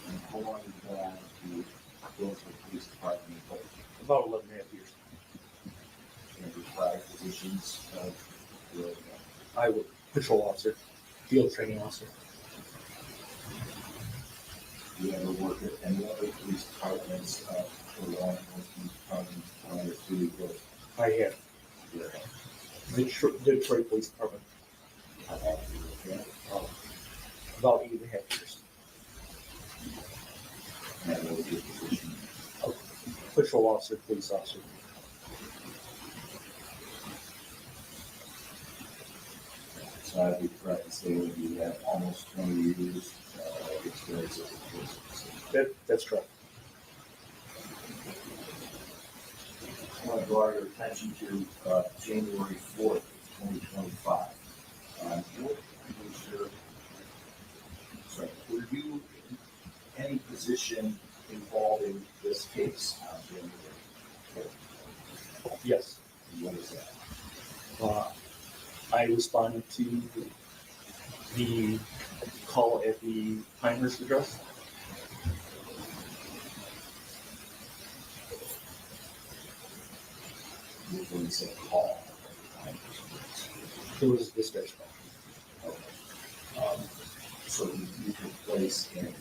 And how long have you been on the Roseville Police Department? About 11 and a half years. And your prior positions were I was patrol officer, field training officer. do you ever work at any other police departments for law enforcement departments prior to the I have the Detroit Police Department. okay? About 8.5 years. And what was your position? Patrol officer, police officer. So I'd be correct to say that you have almost 20 years of experience as a police officer. That's correct. I want to draw your attention to January 4th, 2025. Were you in any position involving this case on January 4th? Yes. What is that? I responded to the call at the Pinehurst address. When you say call, It was a dispatch call. so you took place in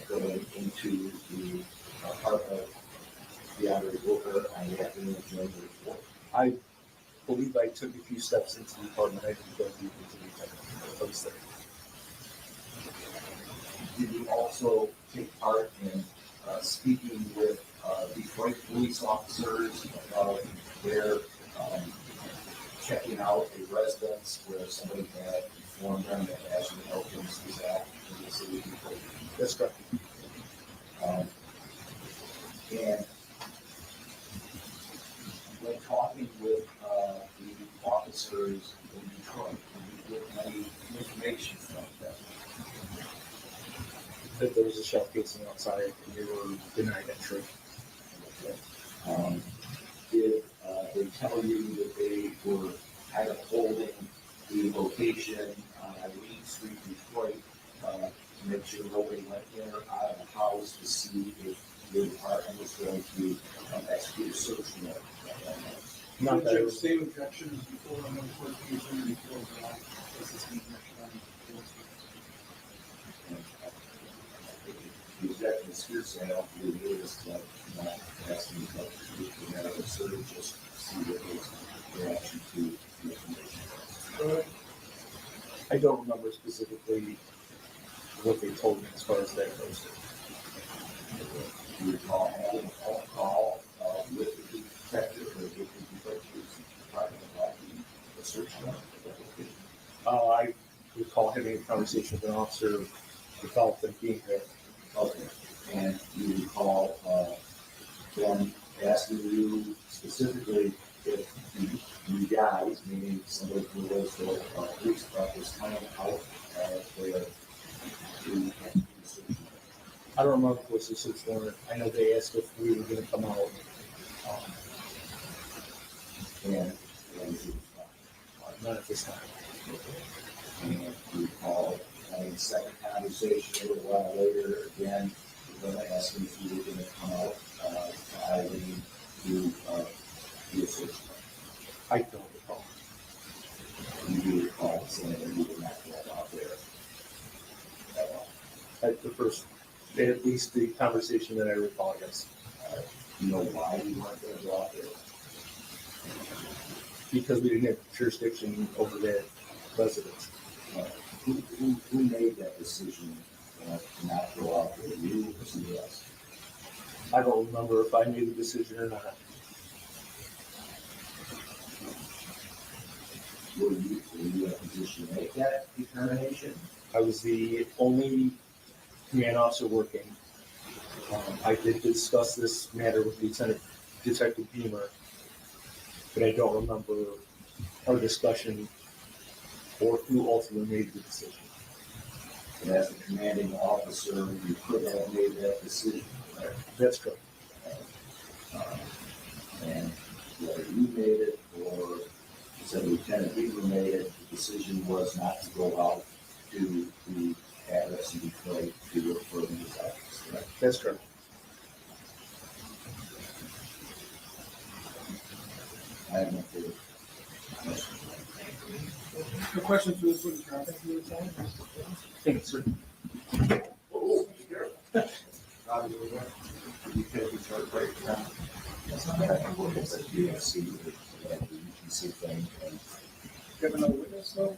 going into the apartment of Deandre Booker on the afternoon of January 4th. I believe I took a few steps into the apartment. I didn't go deep into the apartment. I was there. Did you also take part in speaking with Detroit police officers about their checking out a residence where somebody had informed them that Ashley Elkins was at in the city of Detroit? That's correct. And when talking with the officers in Detroit, did you get any information from them? That there was a shell casing outside and they were denied entry. Did they tell you that they were kind of holding the location on Irene Street, Detroit, to make sure nobody went in or out of the house to see if the department was going to execute a search warrant? Not that it was, Same objections before on the first case and before this is an objection on The objection is hearsay. I don't believe it is, but I'm not asking about the matter of search, just see what was their reaction to the information. I don't remember specifically what they told me as far as that goes. Do you recall having a phone call with the detective or with the Detroit police department about the search warrant? I recall having a conversation with an officer without them being there. Okay, and you recall them asking you specifically if you guys, meaning somebody who was the police department, was coming out there to execute the search warrant? I don't remember if it was a search warrant. I know they asked if we were going to come out. And you Not at this time. recall having a second conversation a little while later, again, you're going to ask them if you were going to come out to Eileen to do a search warrant. I don't recall. You do recall saying that you were not going out there at all. At the first, at least the conversation that I recall, yes. You know why you weren't going to go out there? Because we didn't have jurisdiction over that residence. Who made that decision to not go out there? You or somebody else? I don't remember if I made the decision or not. Were you in a position to make that determination? I was the only command officer working. I did discuss this matter with Lieutenant Detective Beamer, but I don't remember our discussion or who ultimately made the decision. And as the commanding officer, you could have made that decision, right? That's correct. And whether you made it or said Lieutenant Beaver made it, the decision was not to go out to the address in Detroit to look for these items, correct? That's correct. I have no further questions. The question for this witness, Your Honor. Thank you, sir. Oh, be careful. You take a short break now. That's not that important, but you see that you can see things and You have another witness, though?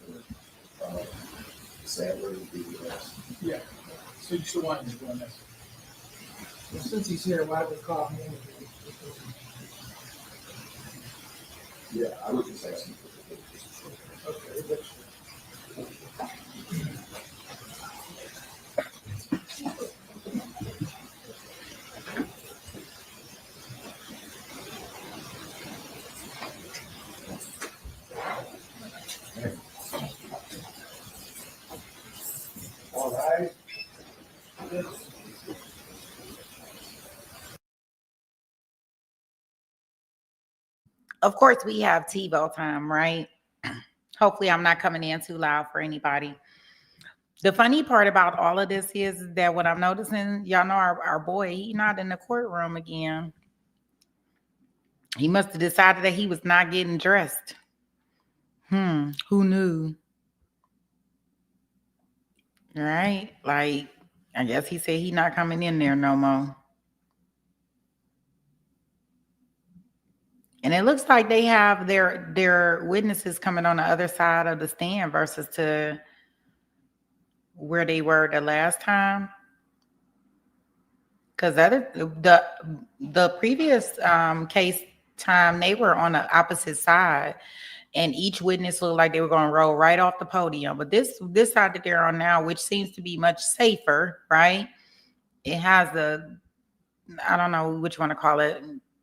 sadly, where would be the best. Yeah. So you still want him to go on this? Well, since he's here, why don't we call him in? Yeah, I would just ask him for the Okay, that's- All right. Of course, we have TiVo time, right? Hopefully, I'm not coming in too loud for anybody. The funny part about all of this is that what I'm noticing, y'all know our boy, he not in the courtroom again. He must have decided that he was not getting dressed. Who knew? Right? Like, I guess he said he not coming in there no more. And it looks like they have their witnesses coming on the other side of the stand versus to where they were the last time. Because the previous case time, they were on the opposite side, and each witness looked like they were going to roll right off the podium. But this side that they're on now, which seems to be much safer, right? It has I don't know what you want to call it.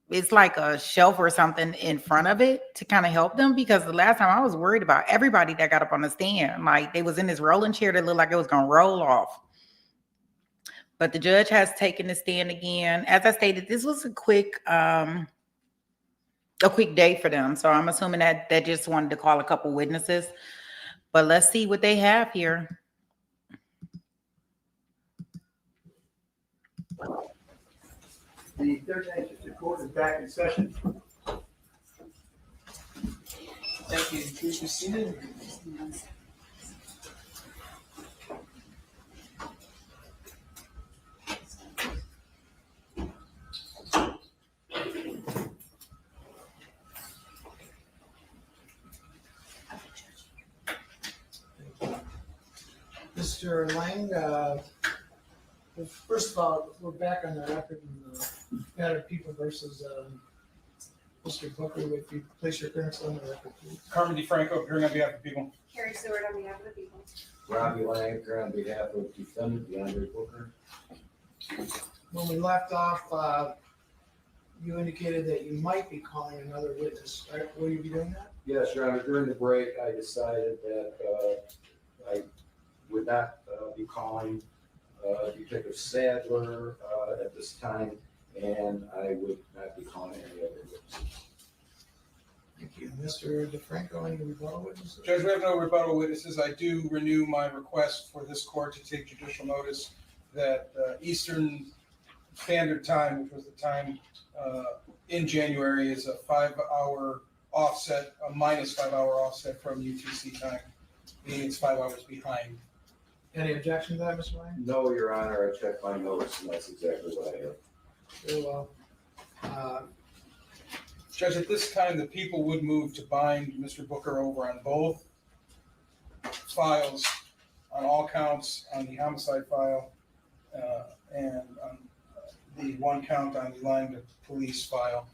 It's like a shelf or something in front of it to kind of help them, because the last time I was worried about everybody that got up on the stand. Like, they was in this rolling chair that looked like it was going to roll off. But the judge has taken the stand again. As I stated, this was a quick day for them. So I'm assuming that they just wanted to call a couple witnesses. But let's see what they have here. The third district court is back in session. Thank you. Please be seated. Mr. Lang, first of all, we're back on the record in the matter of people versus Mr. Booker. Would you place your appearance on the record, please? Carmen DeFranco, appearing on behalf of the people. Carrie Stewart on behalf of the people. Robbie Lang, here on behalf of defendant Deandre Booker. When we left off, you indicated that you might be calling another witness. Right? Will you be doing that? Yes, Your Honor, during the break, I decided that I would not be calling Detective Sadler at this time, and I would not be calling any other witnesses. Thank you. Mr. DeFranco, any rebuttal witnesses? Judge, we have no rebuttal witnesses. I do renew my request for this court to take judicial notice that Eastern Standard Time, which was the time in January, is a 5-hour offset, a minus 5-hour offset from UTC time, meaning it's 5 hours behind. Any objection to that, Mr. Lang? No, Your Honor, I checked my notes, and that's exactly what I have. Very well. Judge, at this time, the people would move to bind Mr. Booker over on both files, on all counts, on the homicide file, and on the one count on the lying to police file.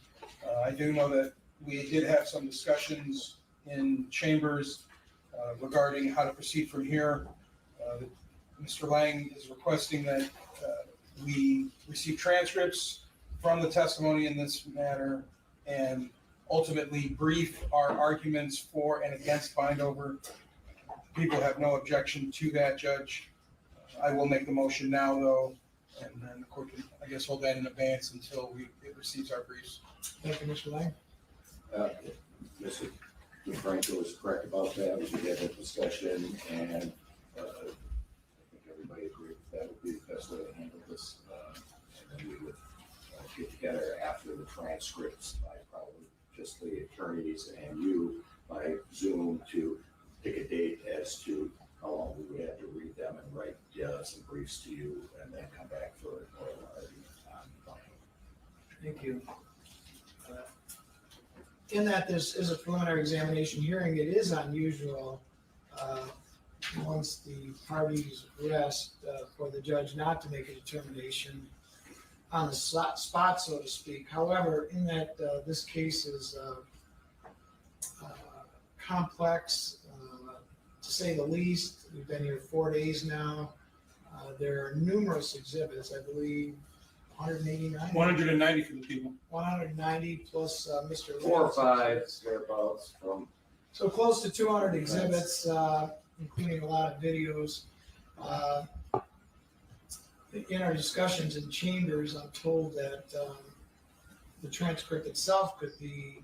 I do know that we did have some discussions in chambers regarding how to proceed from here. Mr. Lang is requesting that we receive transcripts from the testimony in this matter and ultimately brief our arguments for and against bindover. People have no objection to that, Judge. I will make the motion now, though, and then the court can, I guess, hold that in abeyance until it receives our briefs. Thank you, Mr. Lang. Mr. DeFranco is correct about that. We did have that discussion, and I think everybody agreed that would be the best way to handle this. And then we would get together after the transcripts by probably just the attorneys and you by Zoom to pick a date as to how long we would have to read them and write some briefs to you, and then come back for an oral argument on bindover. Thank you. In that this is a preliminary examination hearing, it is unusual once the parties rest, for the judge not to make a determination on the spot, so to speak. However, in that this case is complex, to say the least. We've been here 4 days now. There are numerous exhibits, I believe, 189? 190 for the people. 190 plus Mr. 4 or Lynn's 5 exhibits. thereabouts from. So close to 200 exhibits, including a lot of videos. In our discussions in chambers, I'm told that the transcript itself could be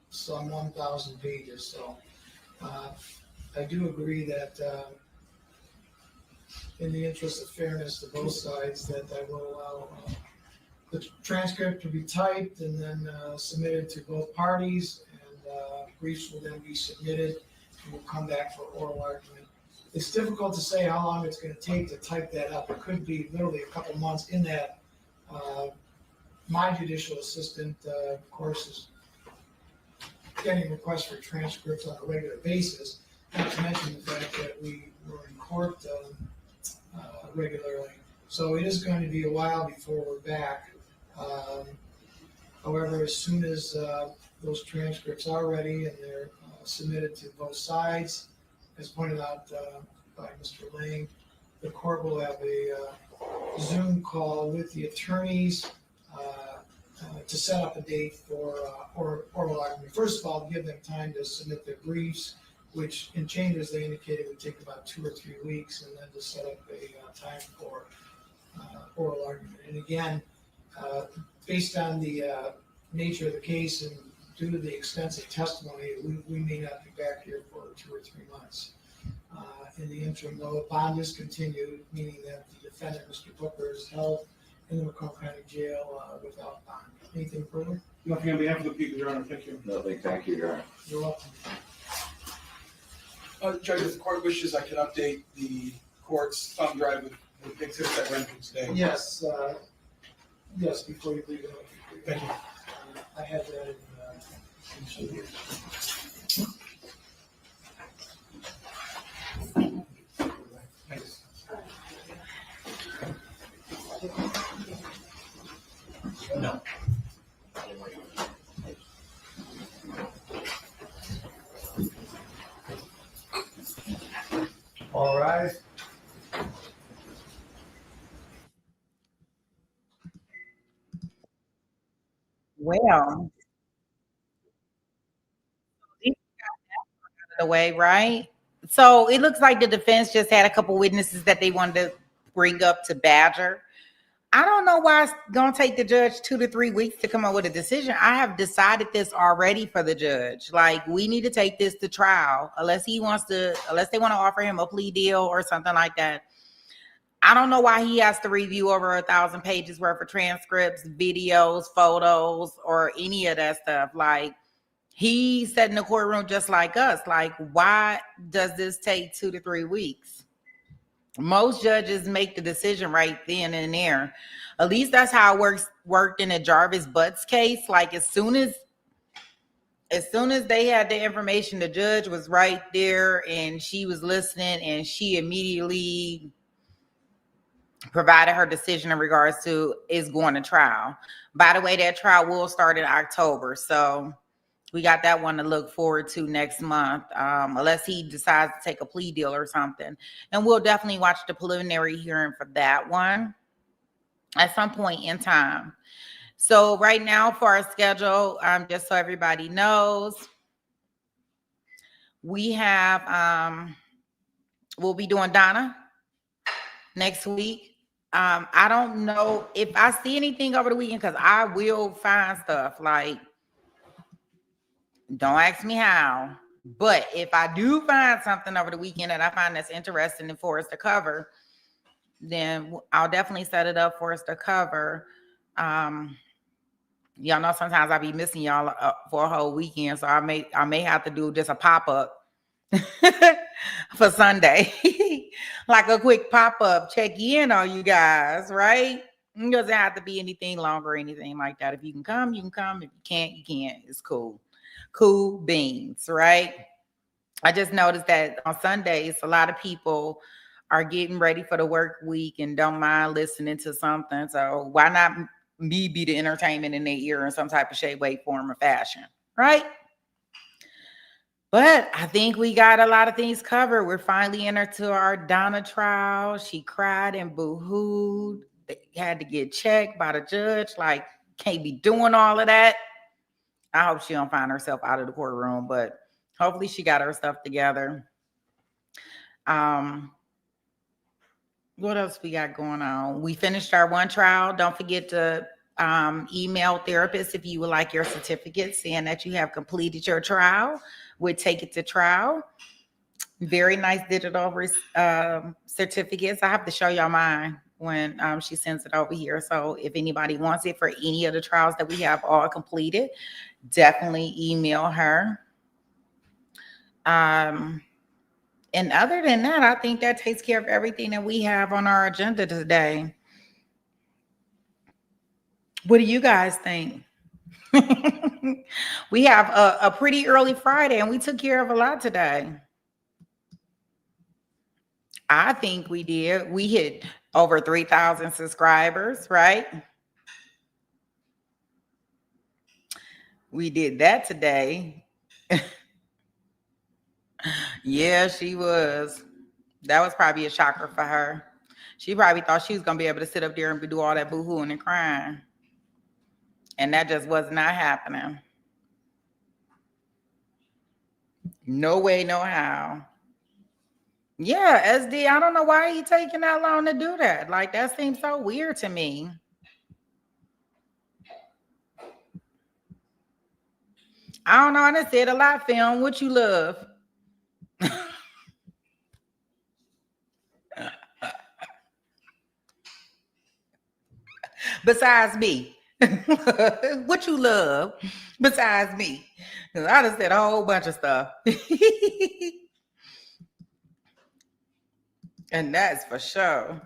some 1,000 pages. So I do agree that in the interest of fairness to both sides, that I will allow the transcript to be typed and then submitted to both parties, and briefs will then be submitted and we'll come back for oral argument. It's difficult to say how long it's going to take to type that up. It could be literally a couple months. In that, my judicial assistant, of course, is getting requests for transcripts on a regular basis, not to mention the fact that we were in court regularly. So it is going to be a while before we're back. However, as soon as those transcripts are ready and they're submitted to both sides, as pointed out by Mr. Lang, the court will have a Zoom call with the attorneys to set up a date for oral argument. First of all, give them time to submit their briefs, which in chambers they indicated would take about 2 or 3 weeks, and then to set up a time for oral argument. And again, based on the nature of the case and due to the extensive testimony, we may not be back here for 2 or 3 months. In the interim, though, bond is continued, meaning that the defendant, Mr. Booker, is held in the Macomb County Jail without bond. Anything further? Nothing on behalf of the people, Your Honor. Thank you. Nothing, thank you, Your Honor. You're welcome. Judge, if the court wishes, I can update the court's thumb drive with exhibits that went through today. Yes, yes, before you leave it. Thank you. I had that in Thanks. No. All rise. Well, the way, right? So it looks like the defense just had a couple witnesses that they wanted to bring up to badger. I don't know why it's gonna take the judge 2 to 3 weeks to come up with a decision. I have decided this already for the judge. Like, we need to take this to trial unless they want to offer him a plea deal or something like that. I don't know why he has to review over 1,000 pages worth of transcripts, videos, photos, or any of that stuff. Like, he sat in the courtroom just like us. Like, why does this take 2 to 3 weeks? Most judges make the decision right then and there. At least that's how it worked in the Jarvis Butts case. Like, as soon as they had the information, the judge was right there and she was listening, and she immediately provided her decision in regards to is going to trial. By the way, that trial will start in October. So we got that one to look forward to next month, unless he decides to take a plea deal or something. And we'll definitely watch the preliminary hearing for that one at some point in time. So right now for our schedule, just so everybody knows, we have, we'll be doing Donna next week. I don't know if I see anything over the weekend, because I will find stuff. Like, don't ask me how, but if I do find something over the weekend that I find that's interesting and for us to cover, then I'll definitely set it up for us to cover. Y'all know sometimes I be missing y'all for a whole weekend, so I may have to do just a pop-up for Sunday. Like a quick pop-up, check in on you guys, right? It doesn't have to be anything longer or anything like that. If you can come, you can come. If you can't, you can't. It's cool. Cool beans, right? I just noticed that on Sundays, a lot of people are getting ready for the work week and don't mind listening to something. So why not me be the entertainment in their ear in some type of shape, way, form, or fashion, right? But I think we got a lot of things covered. We're finally into our Donna trial. She cried and boo-hooed. They had to get checked by the judge. Like, can't be doing all of that. I hope she don't find herself out of the courtroom, but hopefully she got her stuff together. What else we got going on? We finished our one trial. Don't forget to email therapists if you would like your certificate saying that you have completed your trial. We'll take it to trial. Very nice digital certificates. I have to show y'all mine when she sends it over here. So if anybody wants it for any of the trials that we have all completed, definitely email her. And other than that, I think that takes care of everything that we have on our agenda today. What do you guys think? We have a pretty early Friday and we took care of a lot today. I think we did. We hit over 3,000 subscribers, right? We did that today. Yeah, she was. That was probably a shocker for her. She probably thought she was going to be able to sit up there and do all that boo-hooing and crying. And that just was not happening. No way, no how. Yeah, SD, I don't know why he taking that long to do that. Like, that seems so weird to me. I don't know. I done said a lot, film. What you love? Besides me. What you love besides me? Because I done said a whole bunch of stuff. And that's for sure.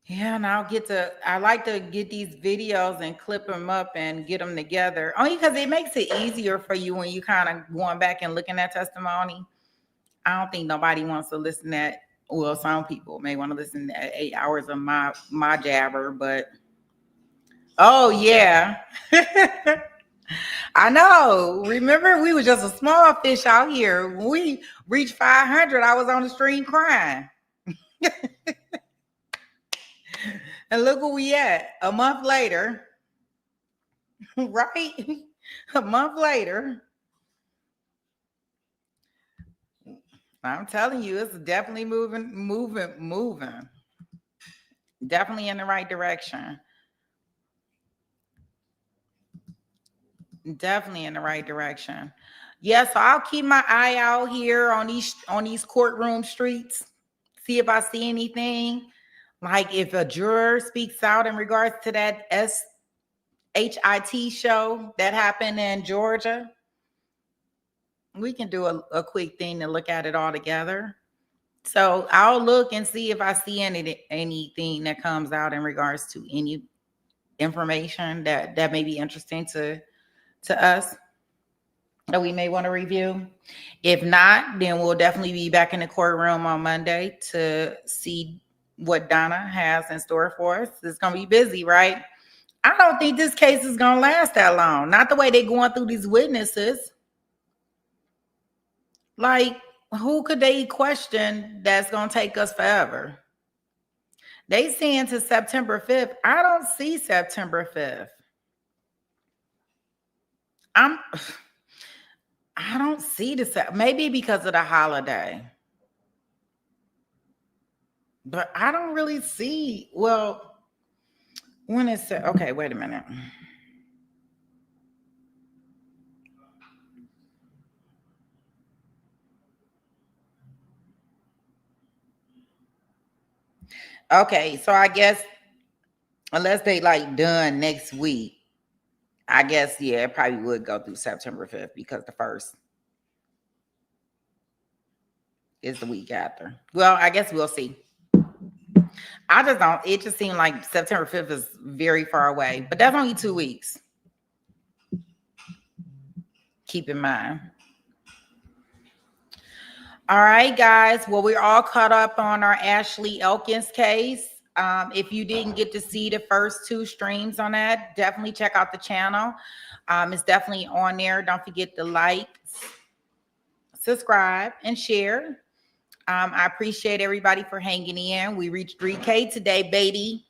Yeah, and I like to get these videos and clip them up and get them together. Only because it makes it easier for you when you kind of going back and looking at testimony. I don't think nobody wants to listen to, well, some people may want to listen to 8 hours of my jabber, but oh yeah. I know. Remember, we were just a small fish out here. When we reached 500, I was on the stream crying. And look where we at. A month later. Right? A month later. I'm telling you, it's definitely moving. Definitely in the right direction. Definitely in the right direction. Yeah, so I'll keep my eye out here on these courtroom streets. See if I see anything. Like if a juror speaks out in regards to that SHIT show that happened in Georgia, we can do a quick thing to look at it all together. So I'll look and see if I see anything that comes out in regards to any information that may be interesting to us that we may want to review. If not, then we'll definitely be back in the courtroom on Monday to see what Donna has in store for us. It's going to be busy, right? I don't think this case is going to last that long. Not the way they're going through these witnesses. Like, who could they question that's going to take us forever? They saying to September 5th. I don't see September 5th. I don't see maybe because of the holiday. But I don't really see, well, when is it? Okay, wait a minute. Okay, so I guess unless they like done next week, I guess, yeah, it probably would go through September 5th because the 1st is the week after. Well, I guess we'll see. I just don't, it just seemed like September 5th is very far away, but that's only 2 weeks. Keep in mind. All right, guys. Well, we're all caught up on our Ashley Elkins case. If you didn't get to see the first 2 streams on that, definitely check out the channel. It's definitely on there. Don't forget to like, subscribe, and share. I appreciate everybody for hanging in. We reached 3K today, baby.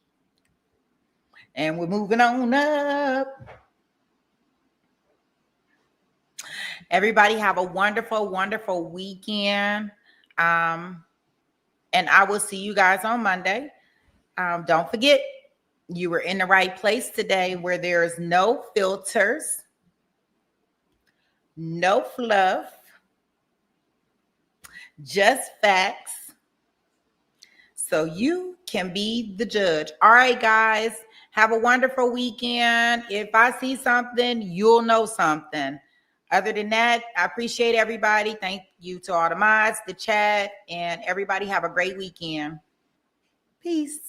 And we're moving on up. Everybody have a wonderful, wonderful weekend. And I will see you guys on Monday. Don't forget, you were in the right place today where there's no filters, no fluff, just facts. So you can be the judge. All right, guys, have a wonderful weekend. If I see something, you'll know something. Other than that, I appreciate everybody. Thank you to all the mods, the chat, and everybody have a great weekend. Peace.